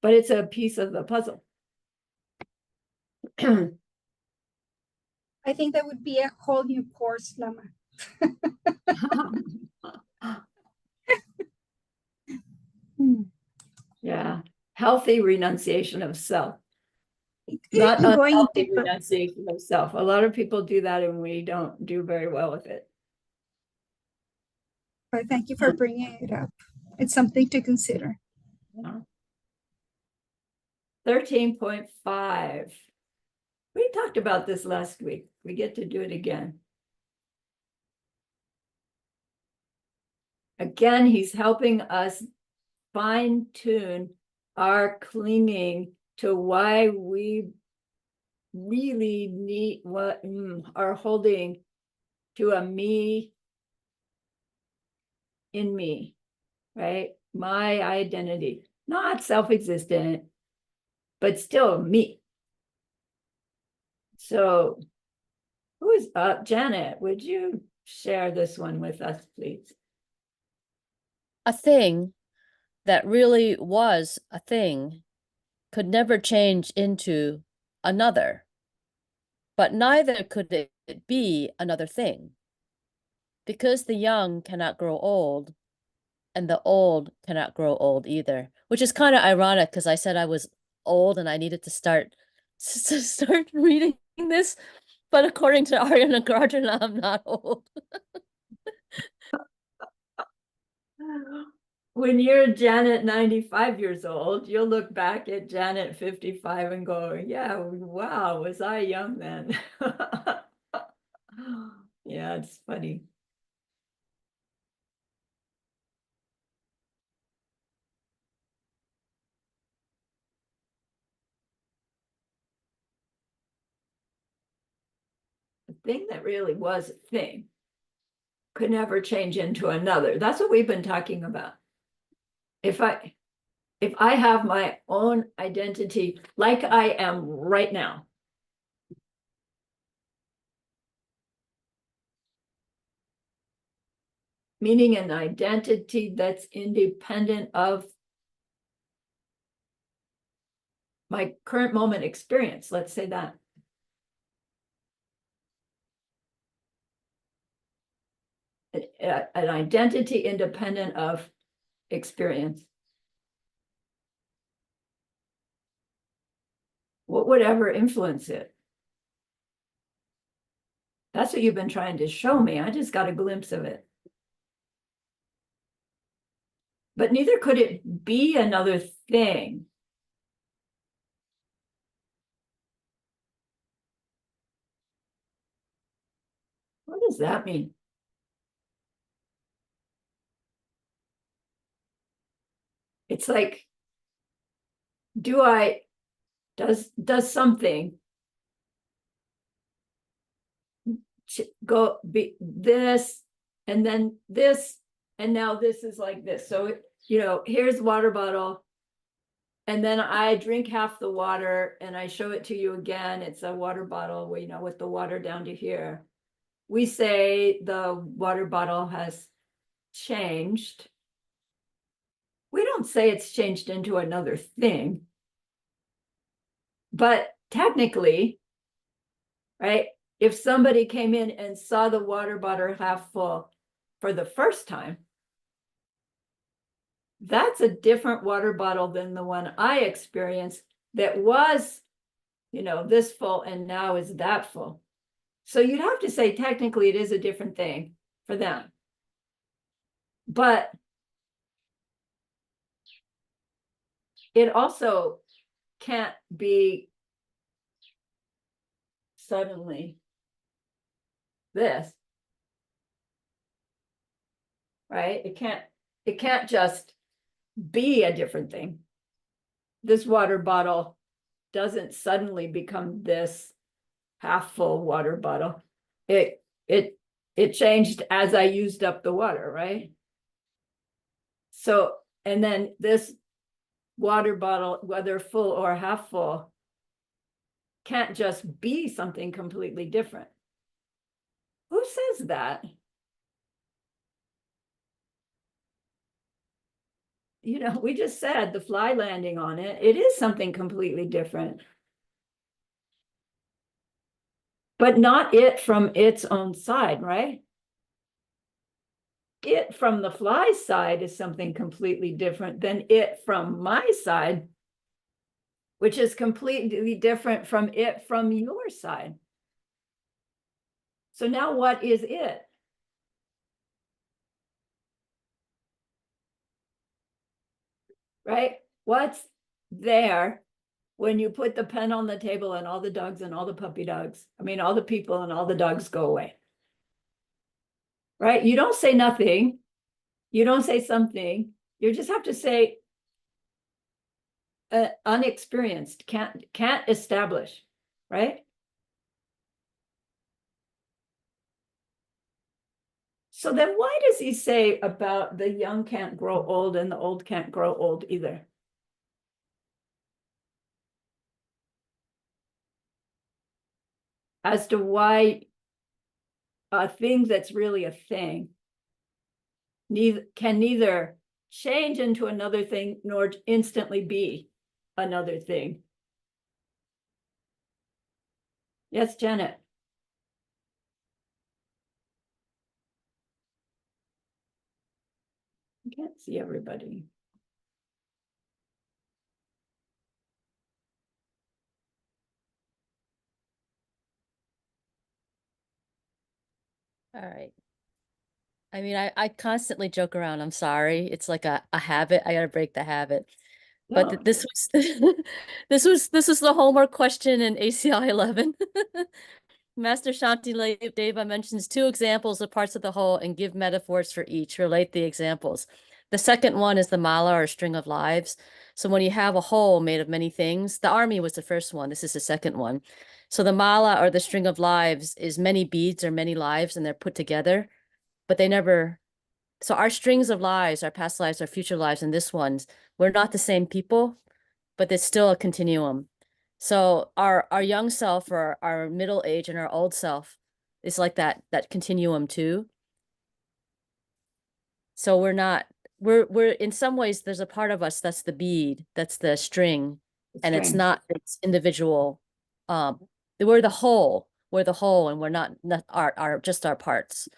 but it's a piece of the puzzle. I think that would be a whole new course, Lama. Yeah, healthy renunciation of self, not unhealthy renunciation of self. A lot of people do that, and we don't do very well with it. But thank you for bringing it up. It's something to consider. 13.5. We talked about this last week. We get to do it again. Again, he's helping us fine-tune are clinging to why we really need what are holding to a me in me, right? My identity, not self-existent, but still me. So who is up? Janet, would you share this one with us, please? A thing that really was a thing could never change into another, but neither could it be another thing. Because the young cannot grow old, and the old cannot grow old either, which is kind of ironic because I said I was old and I needed to start reading this, but according to Arya Nagarjuna, I'm not old. When you're Janet 95 years old, you'll look back at Janet 55 and go, yeah, wow, was I young then? Yeah, it's funny. The thing that really was a thing could never change into another. That's what we've been talking about. If I have my own identity like I am right now, meaning an identity that's independent of my current moment experience, let's say that. An identity independent of experience. What would ever influence it? That's what you've been trying to show me. I just got a glimpse of it. But neither could it be another thing. What does that mean? It's like, does something go be this and then this and now this is like this? So, here's water bottle. And then I drink half the water and I show it to you again. It's a water bottle, with the water down to here. We say the water bottle has changed. We don't say it's changed into another thing. But technically, right, if somebody came in and saw the water bottle half full for the first time, that's a different water bottle than the one I experienced that was, this full and now is that full. So you'd have to say technically it is a different thing for them. But it also can't be suddenly this, right? It can't just be a different thing. This water bottle doesn't suddenly become this half full water bottle. It changed as I used up the water, right? So, and then this water bottle, whether full or half full, can't just be something completely different. Who says that? We just said the fly landing on it. It is something completely different. But not it from its own side, right? It from the fly side is something completely different than it from my side, which is completely different from it from your side. So now what is it? Right? What's there when you put the pen on the table and all the dogs and all the puppy dogs, all the people and all the dogs go away? Right? You don't say nothing. You don't say something. You just have to say, unexperienced, can't establish, right? So then why does he say about the young can't grow old and the old can't grow old either? As to why a thing that's really a thing can neither change into another thing nor instantly be another thing. Yes, Janet. I can't see everybody. All right. I mean, I constantly joke around. I'm sorry. It's like a habit. I gotta break the habit. But No. this was this was the homework question in ACI 11. Master Shanti Deva mentions two examples of parts of the whole and give metaphors for each. Relate the examples. The second one is the mala or string of lives. So when you have a whole made of many things, the army was the first one. This is the second one. So the mala or the string of lives is many beads or many lives, and they're put together, but they never. So our strings of lives, our past lives, our future lives, and this one's, we're not the same people, but there's still a continuum. So our young self or our middle age and our old self is like that continuum too. So we're in some ways there's a part of us that's the bead, that's the string, and it's String. not it's individual. We're the whole. We're the whole, and we're not our just our parts.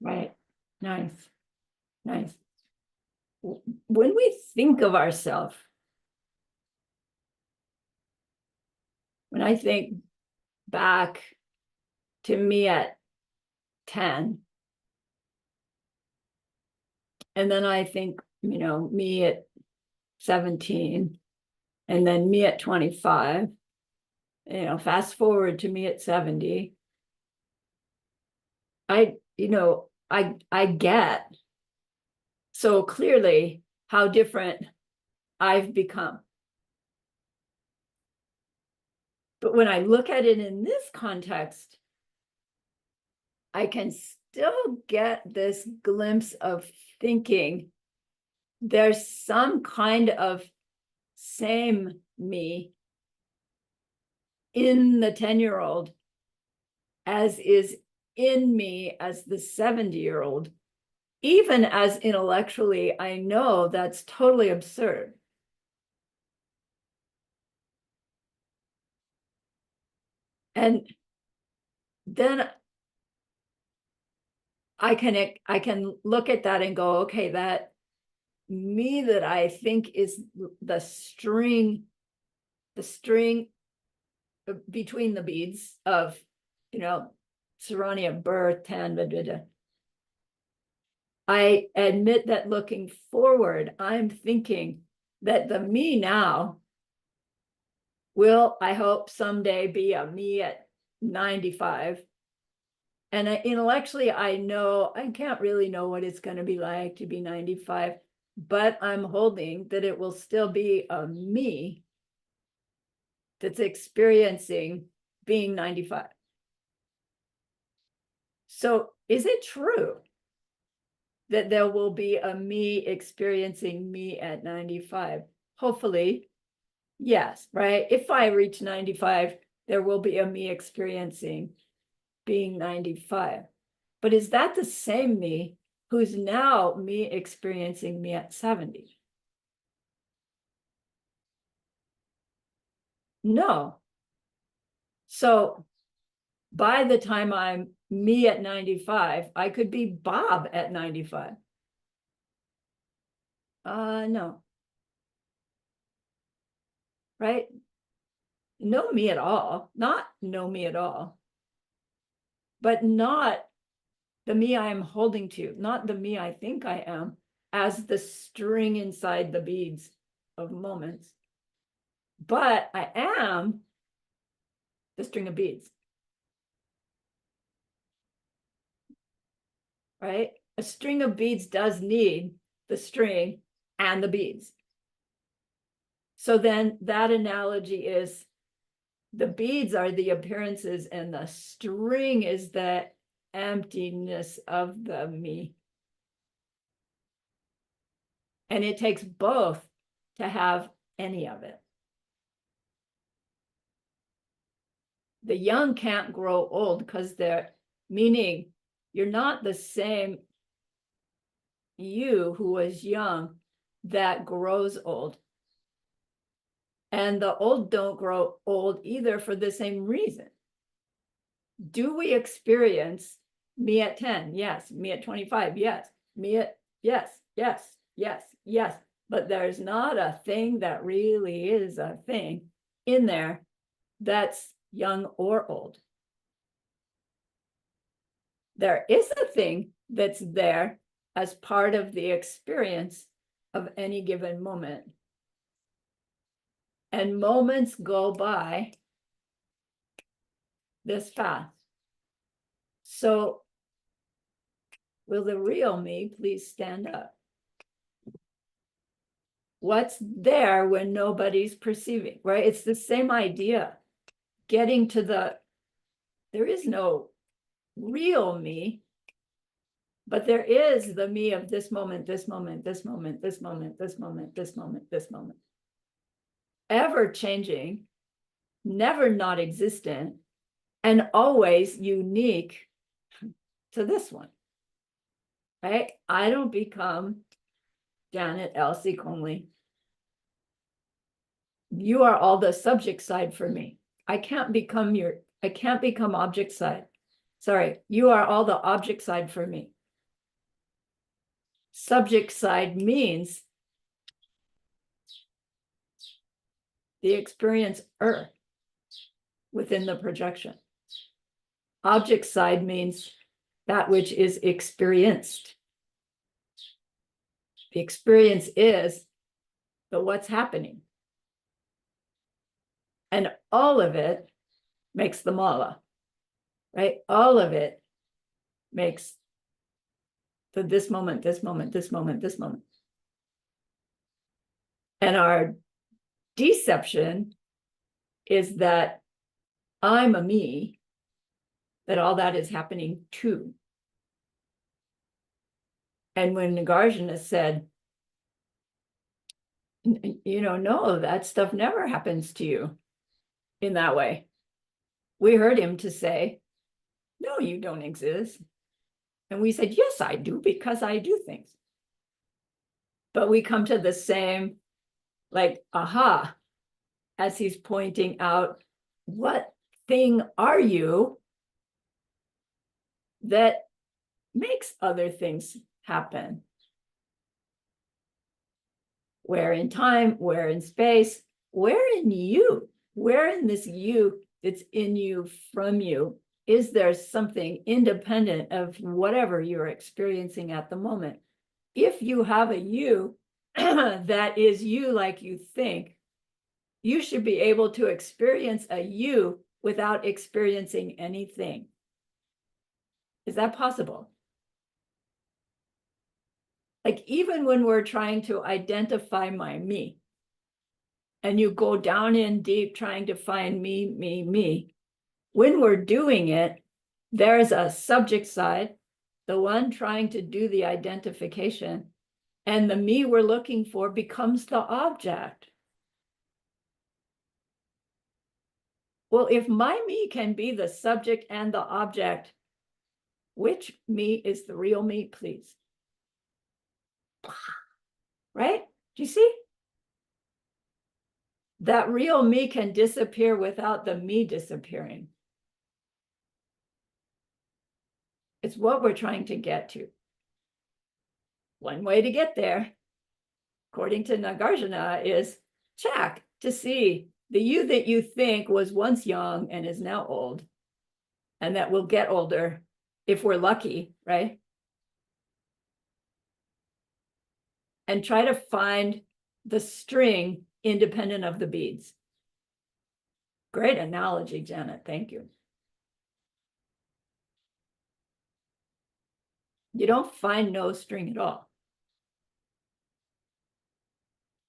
Right. Nice. Nice. When we think of ourselves, when I think back to me at 10, and then I think, me at 17, and then me at 25, fast forward to me at 70, I get so clearly how different I've become. But when I look at it in this context, I can still get this glimpse of thinking there's some kind of same me in the 10-year-old as is in me as the 70-year-old, even as intellectually I know that's totally absurd. And then I can look at that and go, okay, that me that I think is the string between the beads of, Sarani of birth, 10, blah, blah, blah. I admit that looking forward, I'm thinking that the me now will, I hope, someday be a me at 95. And intellectually, I know I can't really know what it's going to be like to be 95, but I'm holding that it will still be a me that's experiencing being 95. So is it true that there will be a me experiencing me at 95? Hopefully, yes, right? If I reach 95, there will be a me experiencing being 95. But is that the same me who's now me experiencing me at 70? No. So by the time I'm me at 95, I could be Bob at 95. No. Right? No me at all, not no me at all, but not the me I am holding to, not the me I think I am, as the string inside the beads of moments. But I am the string of beads. Right? A string of beads does need the string and the beads. So then that analogy is the beads are the appearances and the string is the emptiness of the me. And it takes both to have any of it. The young can't grow old because they're, meaning you're not the same you who was young that grows old. And the old don't grow old either for the same reason. Do we experience me at 10? Yes. Me at 25? Yes. Me at, yes, yes, yes, yes. But there's not a thing that really is a thing in there that's young or old. There is a thing that's there as part of the experience of any given moment. And moments go by this fast. So will the real me please stand up? What's there when nobody's perceiving, right? It's the same idea. Getting to there is no real me, but there is the me of this moment, this moment, this moment, this moment, this moment, this moment, this moment. Ever changing, never not existent, and always unique to this one, right? I don't become Janet Elsie Conley. You are all the subject side for me. I can't become object side. Sorry, you are all the object side for me. Subject side means the experiencer within the projection. Object side means that which is experienced. The experience is the what's happening. And all of it makes the mala, right? All of it makes this moment, this moment, this moment, this moment. And our deception is that I'm a me, that all that is happening to. And when Nagarjuna said, no, that stuff never happens to you in that way. We heard him to say, no, you don't exist. And we said, yes, I do, because I do things. But we come to the same, like, aha, as he's pointing out, what thing are you that makes other things happen? Where in time, where in space, where in you, where in this you that's in you, from you, is there something independent of whatever you're experiencing at the moment? If you have a you that is you like you think, you should be able to experience a you without experiencing anything. Is that possible? Like, even when we're trying to identify my me, and you go down in deep trying to find me, when we're doing it, there's a subject side, the one trying to do the identification, and the me we're looking for becomes the object. Well, if my me can be the subject and the object, which me is the real me, please? Right? Do you see? That real me can disappear without the me disappearing. It's what we're trying to get to. One way to get there, according to Nagarjuna, is check to see the you that you think was once young and is now old, and that will get older if we're lucky, right? And try to find the string independent of the beads. Great analogy, Janet. Thank you. You don't find no string at all.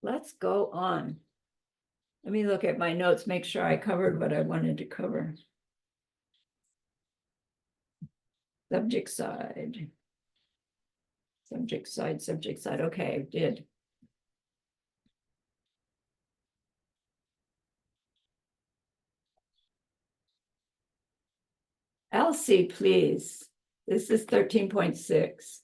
Let's go on. Let me look at my notes, make sure I covered what I wanted to cover. Subject side. Subject side, subject side. Okay, I did. Elsie, please. This is 13.6.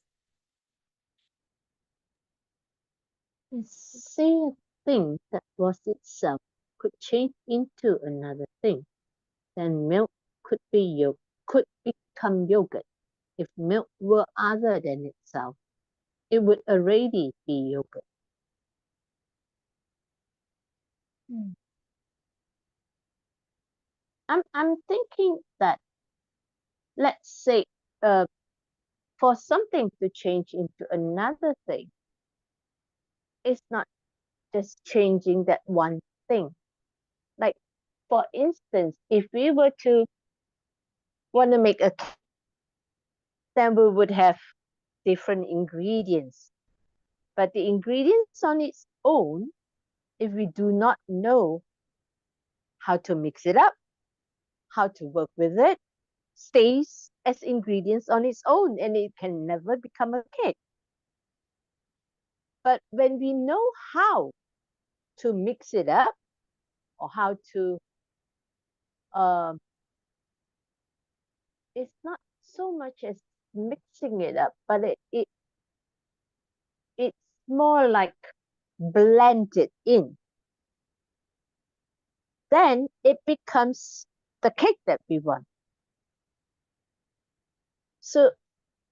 Say a thing that was itself could change into another thing. Then milk could become yogurt. If milk were other than itself, it would already be yogurt. I'm thinking that, let's say, for something to change into another thing, it's not just changing that one thing. Like, for instance, if we were to want to make a cake, then we would have different ingredients. But the ingredients on its own, if we do not know how to mix it up, how to work with it, stays as ingredients on its own and it can never become a cake. But when we know how to mix it up or how to, it's not so much as mixing it up, but it's more like blend it in. Then it becomes the cake that we want. So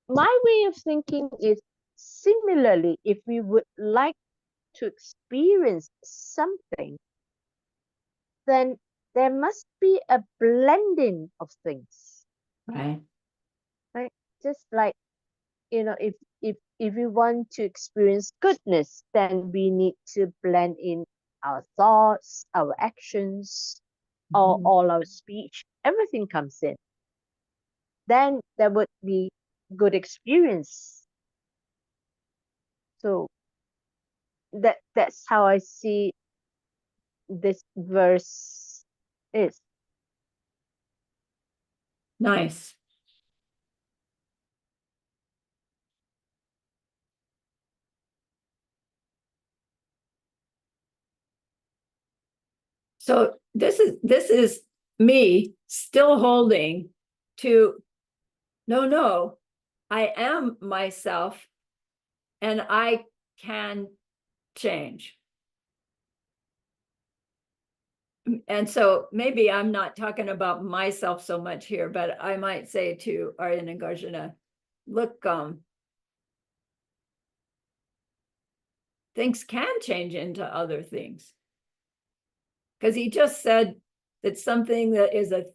my way of thinking is, similarly, if we would like to experience something, then there must be a blending of things. Right. Right? Just like, if we want to experience goodness, then we need to blend in our thoughts, our actions, or all our speech. Everything comes in. Then there would be good experience. So that's how I see this verse is. Nice. So this is me still holding to, no, I am myself and I can change. And so maybe I'm not talking about myself so much here, but I might say to Arya Nagarjuna, look, things can change into other things. Because he just said that something that is a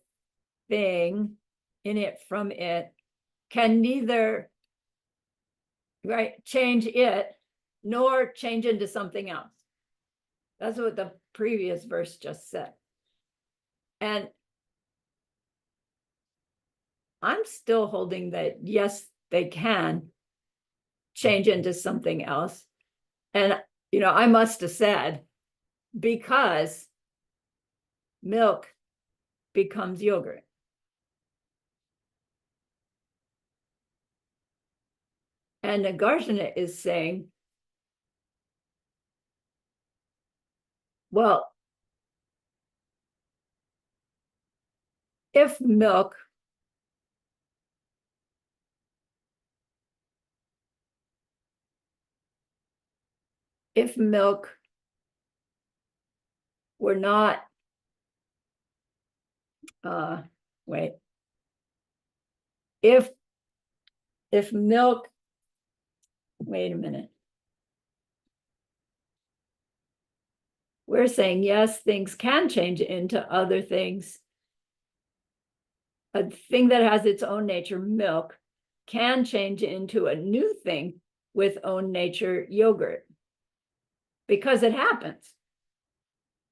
thing in it from it can neither change it nor change into something else. That's what the previous verse just said. And I'm still holding that, yes, they can change into something else. And, I must have said, because milk becomes yogurt. And Nagarjuna is saying, well, if milk were not, wait, if milk, wait a minute. We're saying, yes, things can change into other things. A thing that has its own nature, milk, can change into a new thing with own nature, yogurt. Because it happens.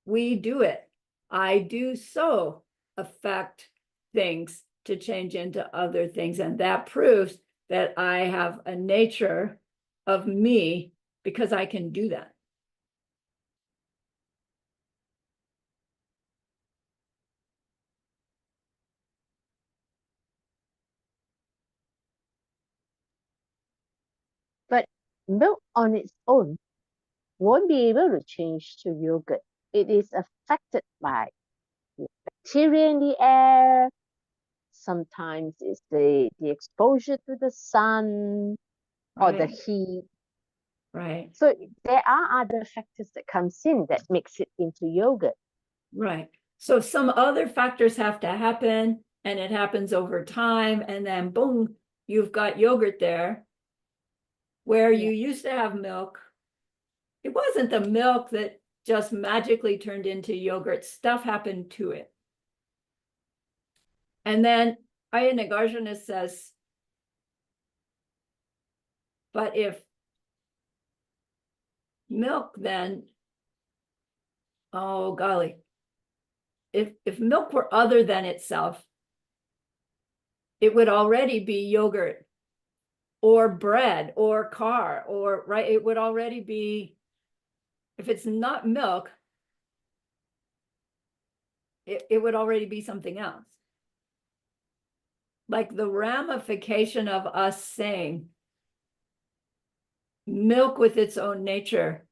We do it. I do so affect things to change into other things. And that proves that I have a nature of me because I can do that. But milk on its own won't be able to change to yogurt. It is affected by the bacteria in the air. Sometimes it's the exposure to the sun or the Right. heat. Right. So there are other factors that comes in that makes it into yogurt. Right. So some other factors have to happen, and it happens over time, and then boom, you've got yogurt there. Where Yeah. you used to have milk, it wasn't the milk that just magically turned into yogurt. Stuff happened to it. And then Ayya Nagarjuna says, but if milk then, oh golly, if milk were other than itself, it would already be yogurt or bread or car, or right, it would already be, if it's not milk, it would already be something else. Like the ramification of us saying milk with its own nature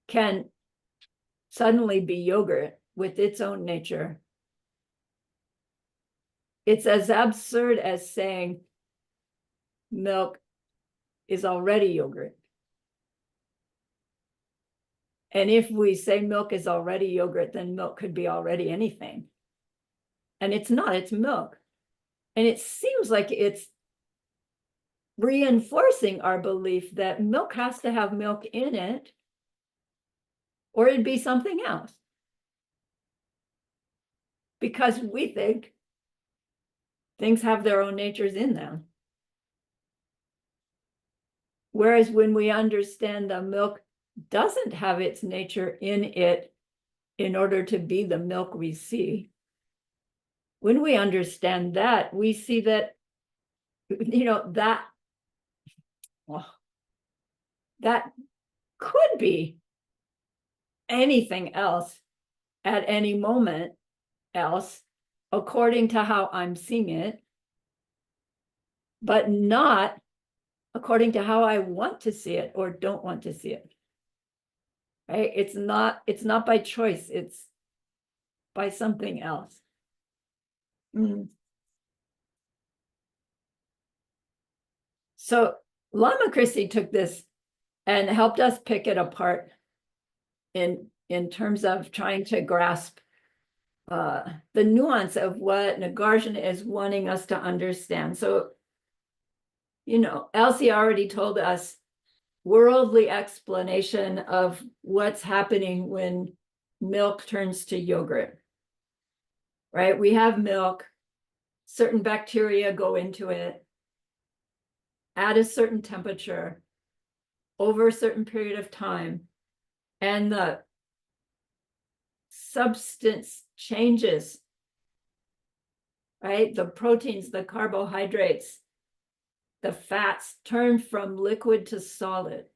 can suddenly be yogurt with its own nature. It's as absurd as saying milk is already yogurt. And if we say milk is already yogurt, then milk could be already anything. And it's not, it's milk. And it seems like it's reinforcing our belief that milk has to have milk in it, or it'd be something else. Because we think things have their own natures in them. Whereas when we understand the milk doesn't have its nature in it in order to be the milk we see, when we understand that, we see that, that could be anything else at any moment else, according to how I'm seeing it, but not according to how I want to see it or don't want to see it. Right? It's not by choice, it's by something else. So Lama Christie took this and helped us pick it apart in terms of trying to grasp the nuance of what Nagarjuna is wanting us to understand. So, Elsie already told us worldly explanation of what's happening when milk turns to yogurt, right? We have milk, certain bacteria go into it at a certain temperature over a certain period of time, and the substance changes, right? The proteins, the carbohydrates, the fats turn from liquid to solid.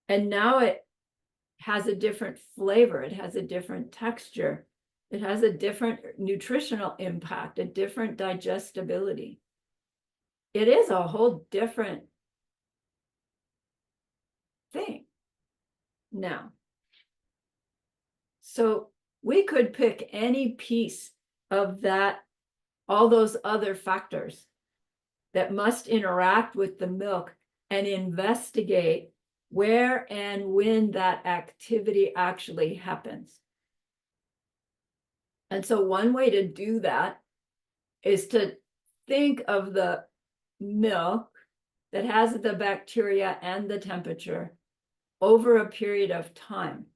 And now it has a different flavor, it has a different texture, it has a different nutritional impact, a different digestibility. It is a whole different thing now. So we could pick any piece of that, all those other factors that must interact with the milk, and investigate where and when that activity actually happens. And so one way to do that is to think of the milk that has the bacteria and the temperature over a period of time.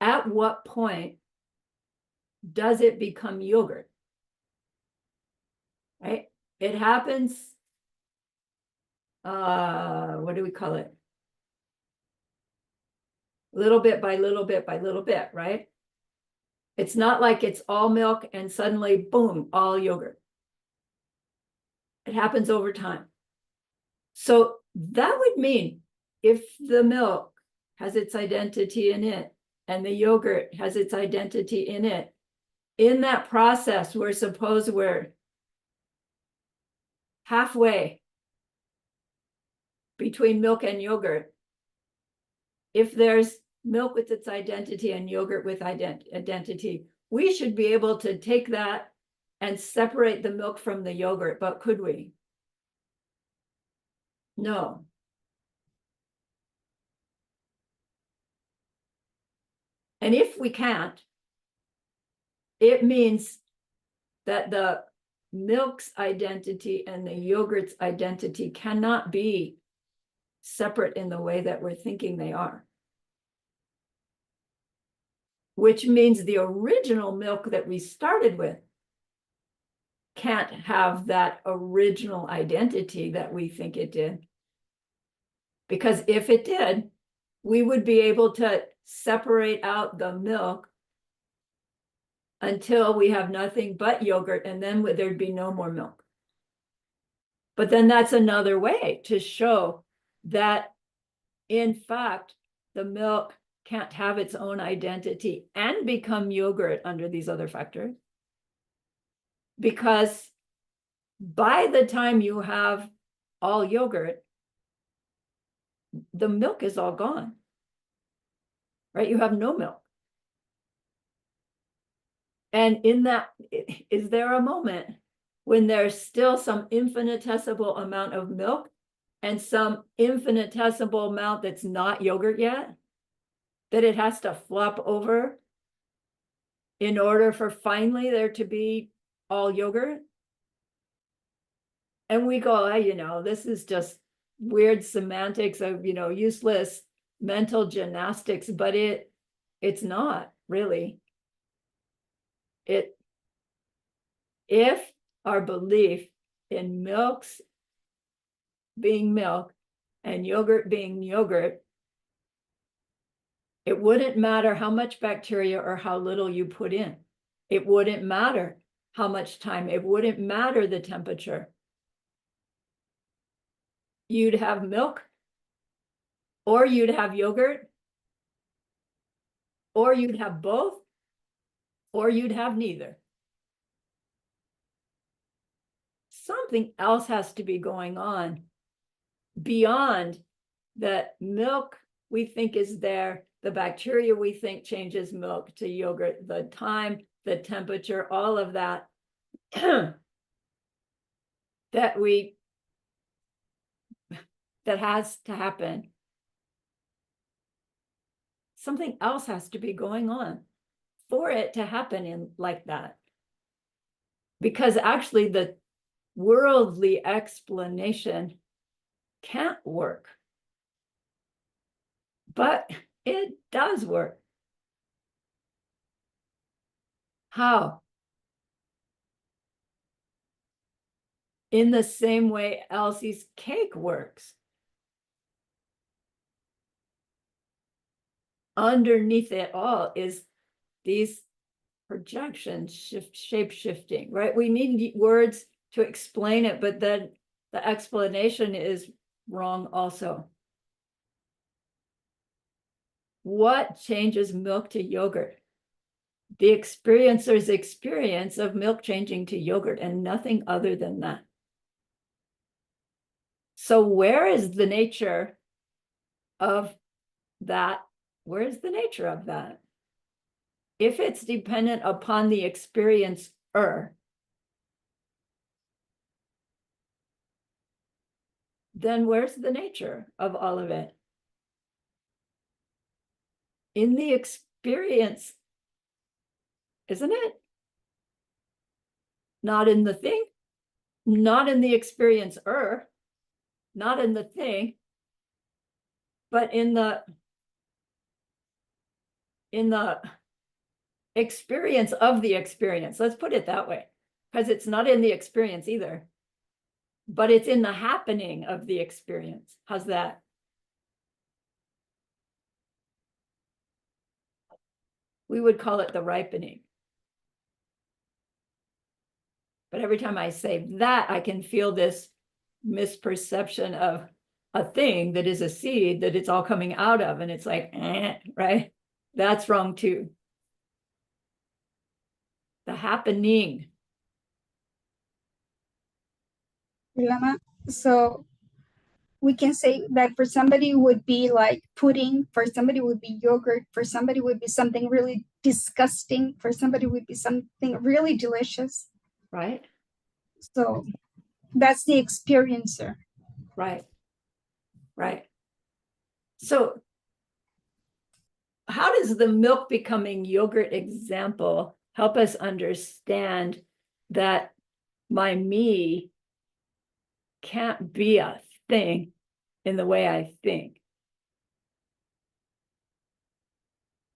At what point does it become yogurt? Right? It happens, what do we call it? Little bit by little bit by little bit, right? It's not like it's all milk and suddenly, boom, all yogurt. It happens over time. So that would mean if the milk has its identity in it and the yogurt has its identity in it, in that process, suppose we're halfway between milk and yogurt. If there's milk with its identity and yogurt with identity, we should be able to take that and separate the milk from the yogurt, but could we? No. And if we can't, it means that the milk's identity and the yogurt's identity cannot be separate in the way that we're thinking they are. Which means the original milk that we started with can't have that original identity that we think it did. Because if it did, we would be able to separate out the milk until we have nothing but yogurt, and then there'd be no more milk. But then that's another way to show that, in fact, the milk can't have its own identity and become yogurt under these other factors. Because by the time you have all yogurt, the milk is all gone, right? You have no milk. And in that, is there a moment when there's still some infinitesimal amount of milk and some infinitesimal amount that's not yogurt yet, that it has to flop over in order for finally there to be all yogurt? And we go, hey, this is just weird semantics of, useless mental gymnastics, but it's not really. If our belief in milks being milk and yogurt being yogurt, it wouldn't matter how much bacteria or how little you put in. It wouldn't matter how much time. It wouldn't matter the temperature. You'd have milk, or you'd have yogurt, or you'd have both, or you'd have neither. Something else has to be going on beyond that milk we think is there, the bacteria we think changes milk to yogurt, the time, the temperature, all of that, that has to happen. Something else has to be going on for it to happen like that. Because actually the worldly explanation can't work. But it does work. How? In the same way Elsie's cake works. Underneath it all is these projections, shape shifting, right? We need words to explain it, but then the explanation is wrong also. What changes milk to yogurt? The experiencer's experience of milk changing to yogurt and nothing other than that. So where is the nature of that? Where is the nature of that? If it's dependent upon the experiencer, then where's the nature of all of it? In the experience, isn't it? Not in the thing, not in the experiencer, not in the thing, but in the experience of the experience. Let's put it that way, because it's not in the experience either, but it's in the happening of the experience. How's that? We would call it the ripening. But every time I say that, I can feel this misperception of a thing that is a seed that it's all coming out of. And it's like, right? That's wrong too. The happening. Lama. So we can say that for somebody would be like pudding, for somebody would be yogurt, for somebody would be something really disgusting, for somebody would be something really delicious. Right, So that's the experiencer. right, right. So how does the milk becoming yogurt example help us understand that my me can't be a thing in the way I think?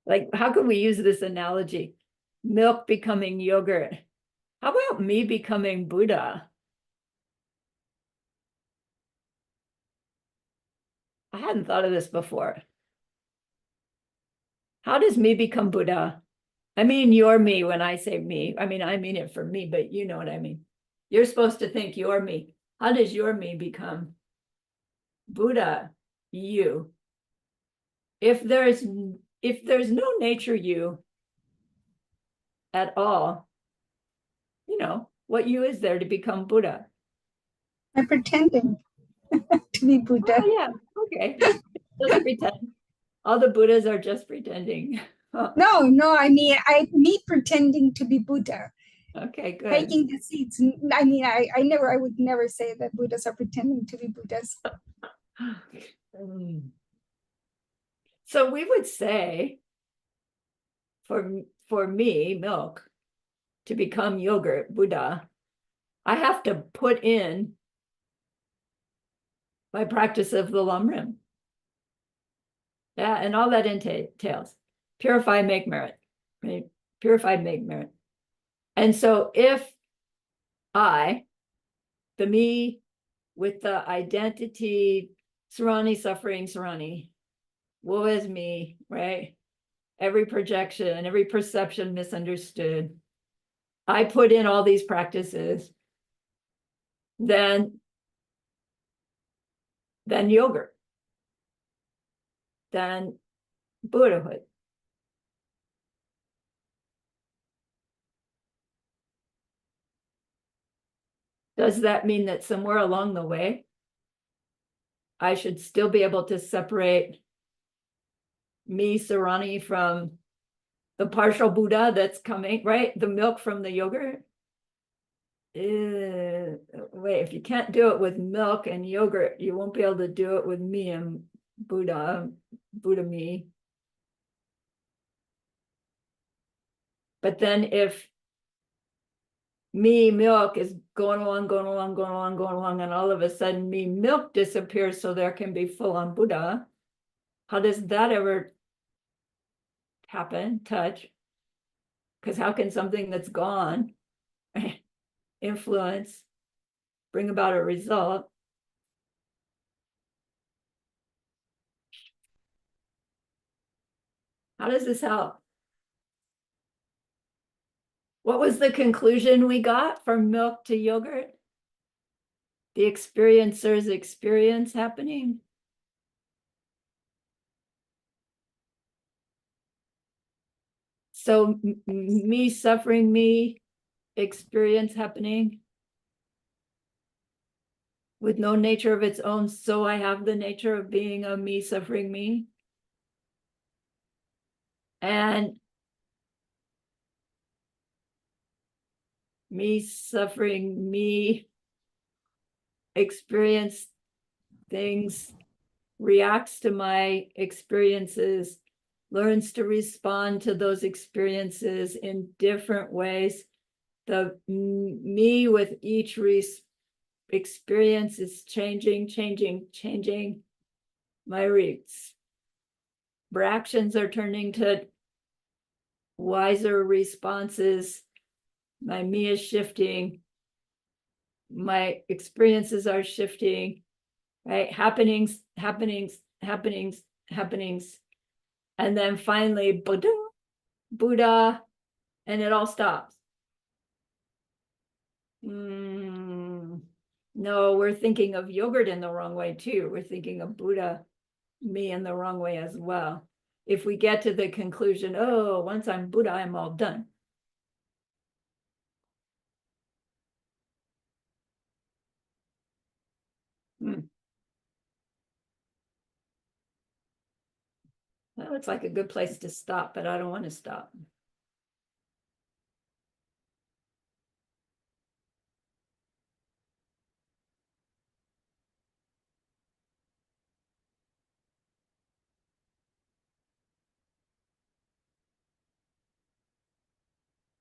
Like, how can we use this analogy? Milk becoming yogurt. How about me becoming Buddha? I hadn't thought of this before. How does me become Buddha? I mean, you're me when I say me. I mean it for me, but you know what I mean. You're supposed to think you're me. How does your me become Buddha? You. If there's no nature you at all, you know, what you is there to become Buddha? I'm pretending to be Buddha. Oh yeah, okay. Just pretend. All the Buddhas are just pretending. No, I mean, me pretending to be Buddha, Okay, good. taking the seats. I mean, I would never say that Buddhas are pretending to be Buddhas. So we would say, for me, milk, to become yogurt, Buddha, I have to put in my practice of the Lamrim. Yeah, and all that entails. Purify, make merit. Right? Purify, make merit. And so if I, the me with the identity, Sarani, suffering, Sarani, woe is me, right? Every projection, every perception misunderstood. I put in all these practices, then yogurt, then Buddhahood. Does that mean that somewhere along the way, I should still be able to separate me, Sarani, from the partial Buddha that's coming, right? The milk from the yogurt? Wait, if you can't do it with milk and yogurt, you won't be able to do it with me and Buddha me. But then if me milk is going along, and all of a sudden me milk disappears so there can be full on Buddha, how does that ever happen, touch? Because how can something that's gone influence, bring about a result? How does this help? What was the conclusion we got from milk to yogurt? The experiencer's experience happening. So me suffering, me experience happening with no nature of its own. So I have the nature of being a me suffering me. And me suffering, me experience things, reacts to my experiences, learns to respond to those experiences in different ways. The me with each experience is changing. My reactions are turning to wiser responses. My me is shifting. My experiences are shifting, right? Happenings. And then finally, Buddha, and it all stops. No, we're thinking of yogurt in the wrong way too. We're thinking of Buddha, me in the wrong way as well. If we get to the conclusion, oh, once I'm Buddha, I'm all done. Hmm. That looks like a good place to stop, but I don't want to stop.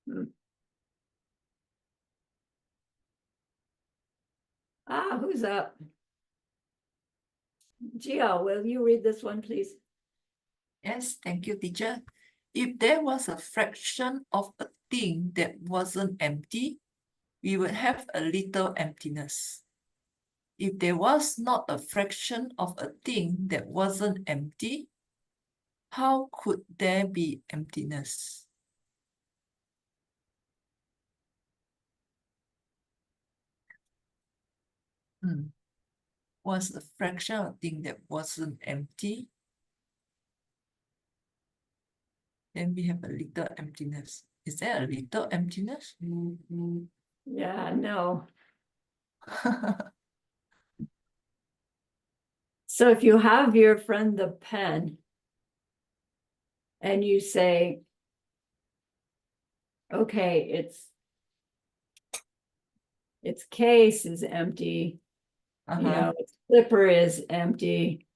Hmm. Who's up? Gio, will you read this one, please? Yes, thank you, teacher. If there was a fraction of a thing that wasn't empty, we would have a little emptiness. If there was not a fraction of a thing that wasn't empty, how could there be emptiness? Was a fraction of a thing that wasn't empty, then we have a little emptiness. Is there a little emptiness? Yeah, no. So if you have your friend the pen and you say, okay, its case is empty, you know, its clipper is empty,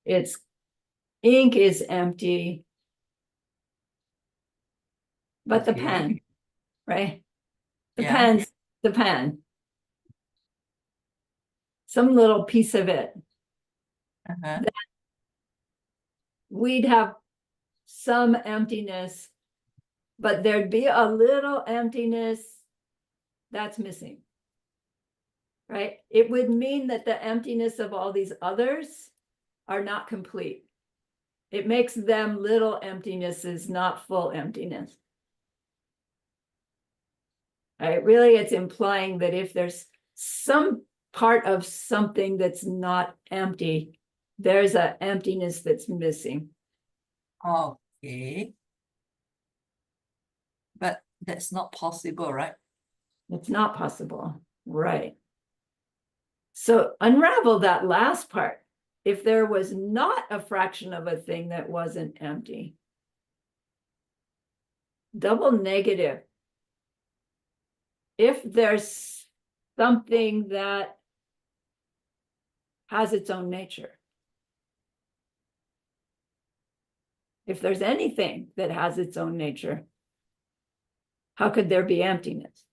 its ink is empty, but the Okay. pen, right? The Yeah. pen's the pen. Some little piece of it. We'd have some emptiness, but there'd be a little emptiness that's missing, right? It would mean that the emptiness of all these others are not complete. It makes them little emptinesses, not full emptiness. Right? Really, it's implying that if there's some part of something that's not empty, there's an emptiness that's missing. Okay. But that's not possible, right? It's not possible, right? So unravel that last part. If there was not a fraction of a thing that wasn't empty, double negative. If there's something that has its own nature, if there's anything that has its own nature, how could there be emptiness?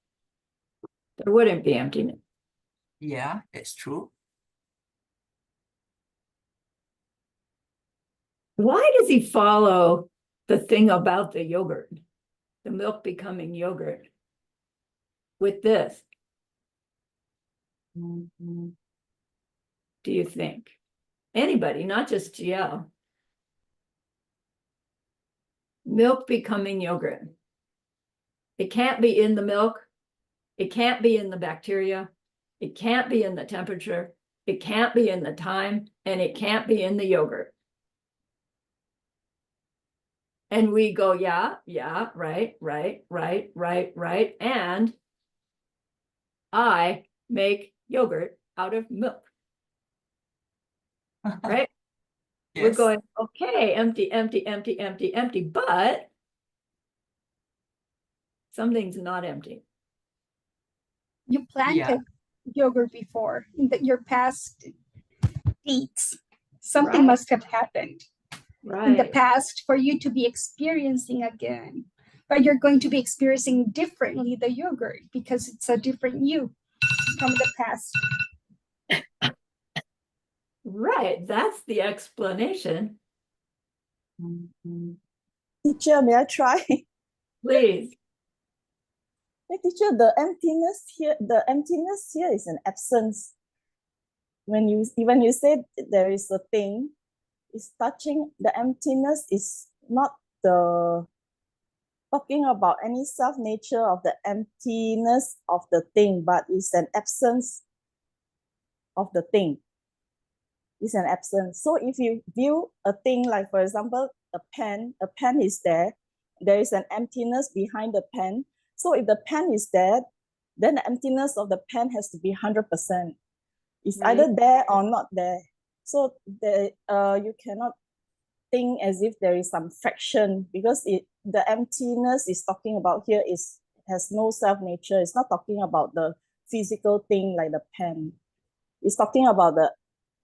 There wouldn't be emptiness. Yeah, that's true. Why does he follow the thing about the yogurt, the milk becoming yogurt, with this? Do you think? Anybody, not just GL. Milk becoming yogurt. It can't be in the milk. It can't be in the bacteria. It can't be in the temperature. It can't be in the time, and it can't be in the yogurt. And we go, yeah, right. And I make yogurt out of milk. Right? We're Yes. going, okay, empty, but something's not empty. You planted yogurt before in your past deeds. Something Right. must have happened in the Right. past for you to be experiencing again. But you're going to be experiencing differently the yogurt because it's a different you from the past. Right. That's the explanation. Teacher, may I try? Please. Hey, teacher, the emptiness here is an absence. When you say there is a thing, it's touching the emptiness is not the talking about any self-nature of the emptiness of the thing, but it's an absence of the thing. It's an absence. So if you view a thing like, for example, a pen is there is an emptiness behind the pen. So if the pen is there, then the emptiness of the pen has to be 100%. It's Right. either there or not there. So you cannot think as if there is some fraction, because the emptiness is talking about here has no self nature. It's not talking about the physical thing like the pen. It's talking about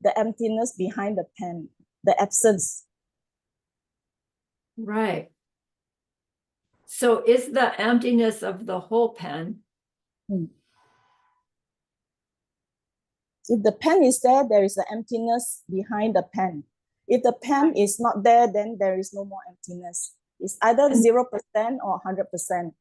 the emptiness behind the pen, the absence. Right. So is the emptiness of the whole pen? If the pen is there, there is an emptiness behind the pen. If the pen is not there, then there is no more emptiness. It's either 0% or 100%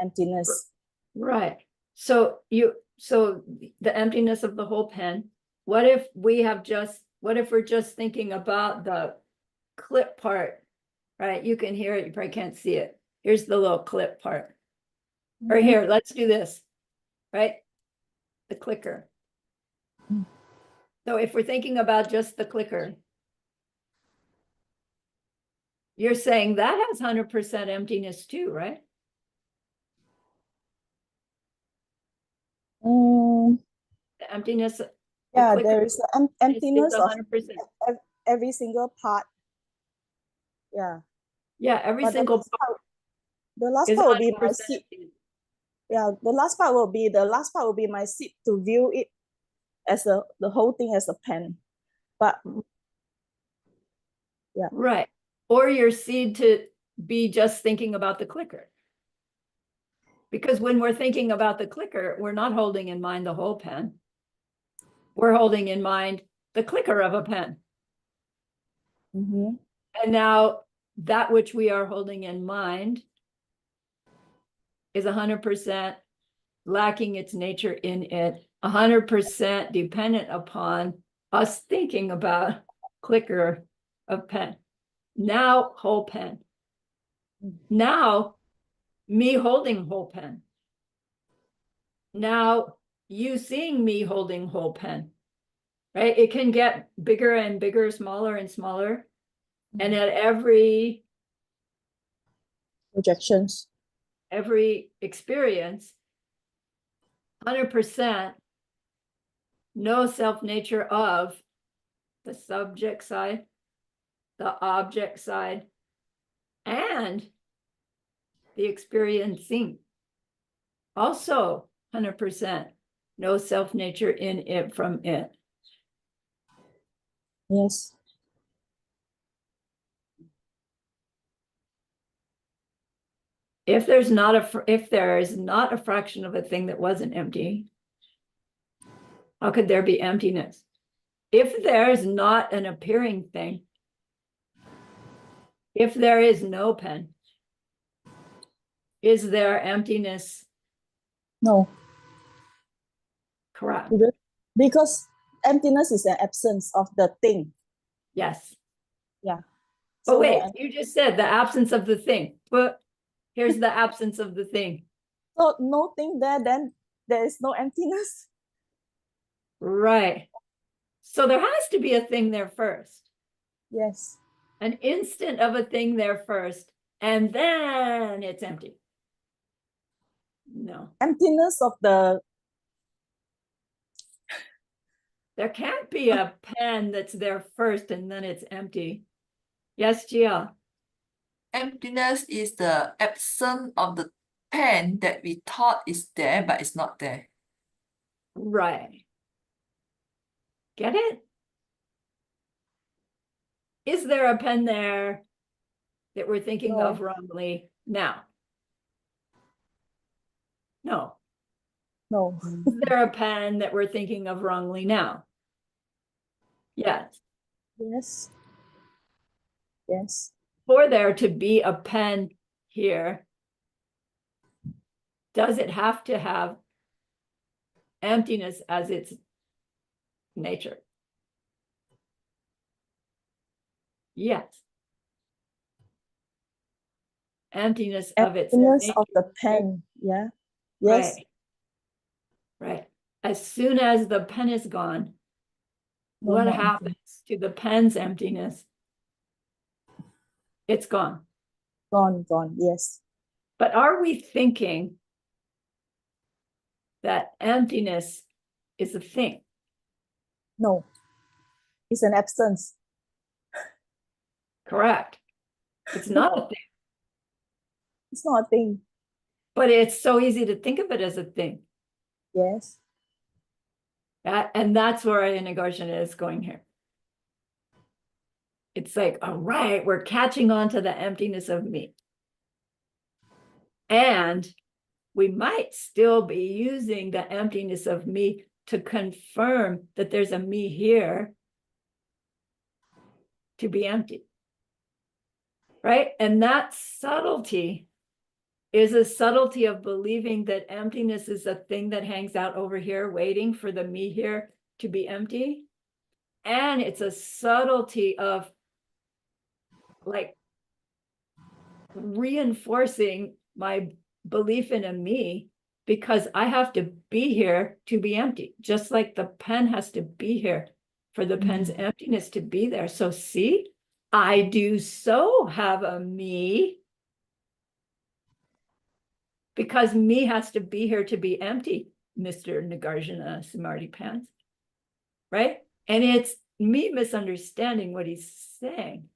emptiness. Right. So the emptiness of the whole pen, what if we're just thinking about the clip part, right? You can hear it, you probably can't see it. Here's the little clip part. Or here, let's do this, right? The clicker. So if we're thinking about just the clicker, you're saying that has 100% emptiness too, right? Mm, The emptiness. the yeah, clicker there is an is emptiness of 100%. every single part. Yeah. Yeah, every But single part the last is part will be my 100% seat. emptiness. Yeah, the last part will be my seat to view it as the whole thing as a pen. But yeah. Right. Or your seed to be just thinking about the clicker. Because when we're thinking about the clicker, we're not holding in mind the whole pen. We're holding in mind the clicker of a pen. Mm-hmm. And now that which we are holding in mind is 100% lacking its nature in it, 100% dependent upon us thinking about clicker of pen. Now whole pen. Now me holding whole pen. Now you seeing me holding whole pen, right? It can get bigger and bigger, smaller and smaller. And at every Projections. experience, 100% no self nature of the subject side, the object side, and the experiencing. Also 100% no self nature in it from it. Yes. If there is not a fraction of a thing that wasn't empty, how could there be emptiness? If there is not an appearing thing, if there is no pen, is there emptiness? No. Correct. Because emptiness is an absence of the thing. Yes. Yeah. But So wait, you just said the absence of the thing. But here's the absence of the thing. So no thing there, then there is no emptiness. Right. So there has to be a thing there first. Yes. An instant of a thing there first, and then it's empty. No. Emptiness of the. There can't be a pen that's there first and then it's empty. Yes, Gia? Emptiness is the absence of the pen that we thought is there, but it's not there. Right. Get it? Is there a pen there that we're thinking No. of wrongly now? No. No. Is there a pen that we're thinking of wrongly now? Yes. Yes. Yes. For there to be a pen here, does it have to have emptiness as its nature? Yes. Emptiness of its Emptiness nature. of the pen. Yeah. Yes. Right. Right. As soon as the pen is gone, No what more happens to the pen's emptiness? It's gone. Gone. Yes. But are we thinking that emptiness is a thing? No, it's an absence. Correct. It's not a thing, It's not a thing. but it's so easy to think of it as a thing. Yes. And that's where Nagarjuna is going here. It's like, all right, we're catching on to the emptiness of me. And we might still be using the emptiness of me to confirm that there's a me here to be empty. Right? And that subtlety is a subtlety of believing that emptiness is a thing that hangs out over here, waiting for the me here to be empty. And it's a subtlety of like reinforcing my belief in a me because I have to be here to be empty, just like the pen has to be here for the pen's emptiness to be there. So see, I do so have a me because me has to be here to be empty, Mr. Nagarjuna Smarty Pants, right? And it's me misunderstanding what he's saying.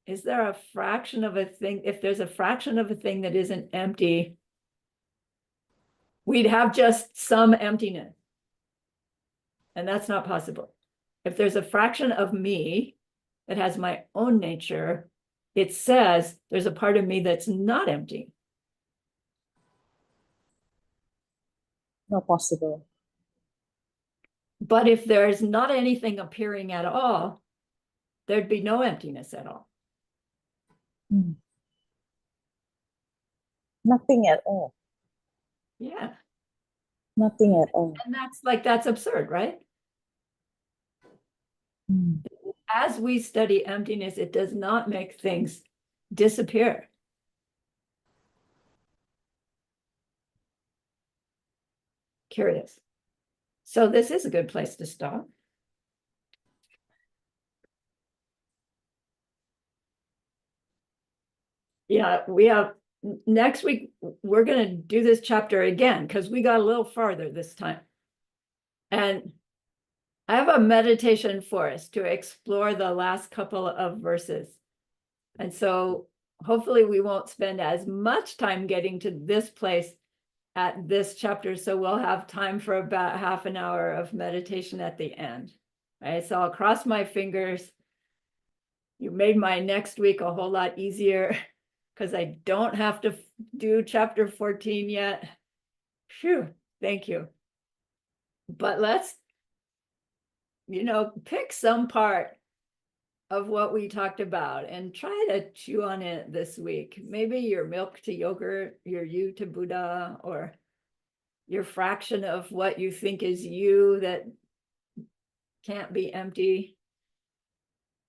Is there a fraction of a thing? If there's a fraction of a thing that isn't empty, we'd have just some emptiness. And that's not possible. If there's a fraction of me that has my own nature, it says there's a part of me that's not empty. Not possible. But if there's not anything appearing at all, there'd be no emptiness at all. Nothing at all. Yeah. Nothing at all. And that's absurd, right? As we study emptiness, it does not make things disappear. Curious. So this is a good place to stop. Yeah, we have next week, we're going to do this chapter again because we got a little farther this time. And I have a meditation for us to explore the last couple of verses. And so hopefully we won't spend as much time getting to this place at this chapter. So we'll have time for about half an hour of meditation at the end. All right, so I'll cross my fingers. You made my next week a whole lot easier because I don't have to do chapter 14 yet. Phew, thank you. But let's, pick some part of what we talked about and try to chew on it this week. Maybe your milk to yogurt, your you to Buddha, or your fraction of what you think is you that can't be empty.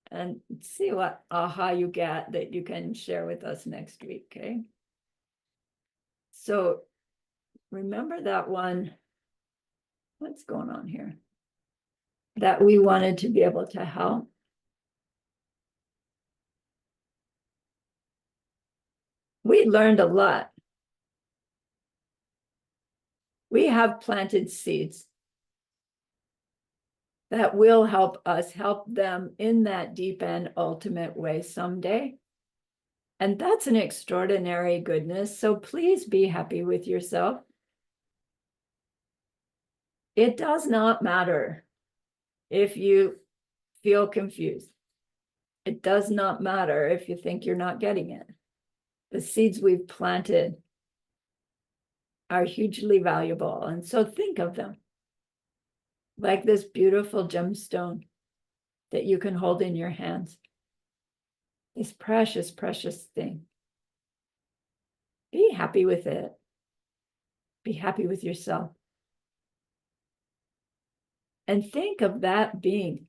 And see what aha you get that you can share with us next week, okay? So remember that one, what's going on here? That we wanted to be able to help. We learned a lot. We have planted seeds that will help us help them in that deep and ultimate way someday. And that's an extraordinary goodness. So please be happy with yourself. It does not matter if you feel confused. It does not matter if you think you're not getting it. The seeds we've planted are hugely valuable. And so think of them like this beautiful gemstone that you can hold in your hands. This precious, precious thing. Be happy with it. Be happy with yourself. And think of that being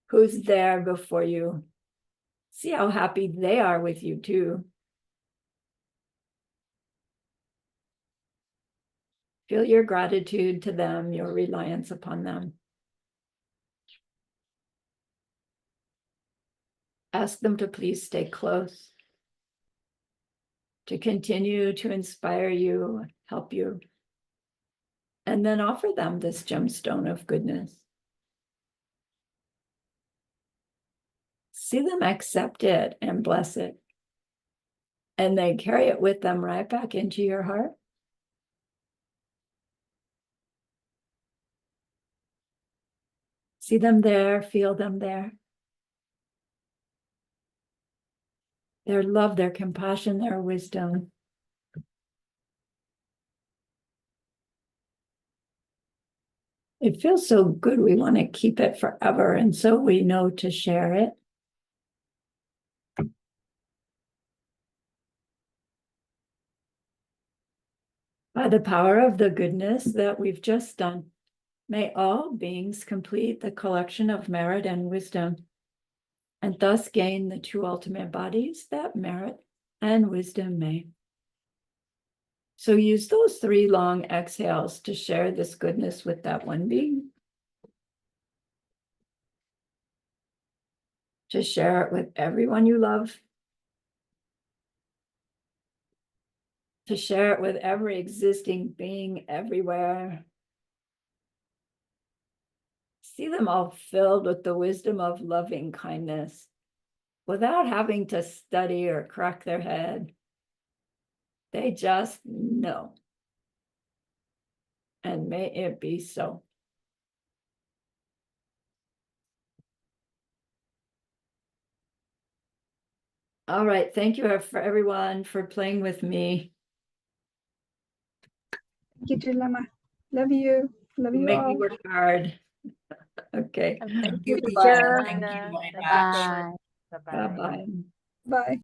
who's there before you. See how happy they are with you too. Feel your gratitude to them, your reliance upon them. Ask them to please stay close, to continue to inspire you, help you. And then offer them this gemstone of goodness. See them accept it and bless it. And then carry it with them right back into your heart. See them there, feel them there. Their love, their compassion, their wisdom. It feels so good. We want to keep it forever. And so we know to share it. By the power of the goodness that we've just done, may all beings complete the collection of merit and wisdom, and thus gain the two ultimate bodies that merit and wisdom may. So use those 3 long exhales to share this goodness with that one being. To share it with everyone you love. To share it with every existing being everywhere. See them all filled with the wisdom of loving kindness without having to study or crack their head. They just know. And may it be so. All right. Thank you for everyone for playing with me. Thank you, Lama. Love you. Love you Make me all. work hard. Okay. And thank you, you, teacher. teacher. Thank you very Thank you much. so much. Bye-bye. Bye-bye. Bye.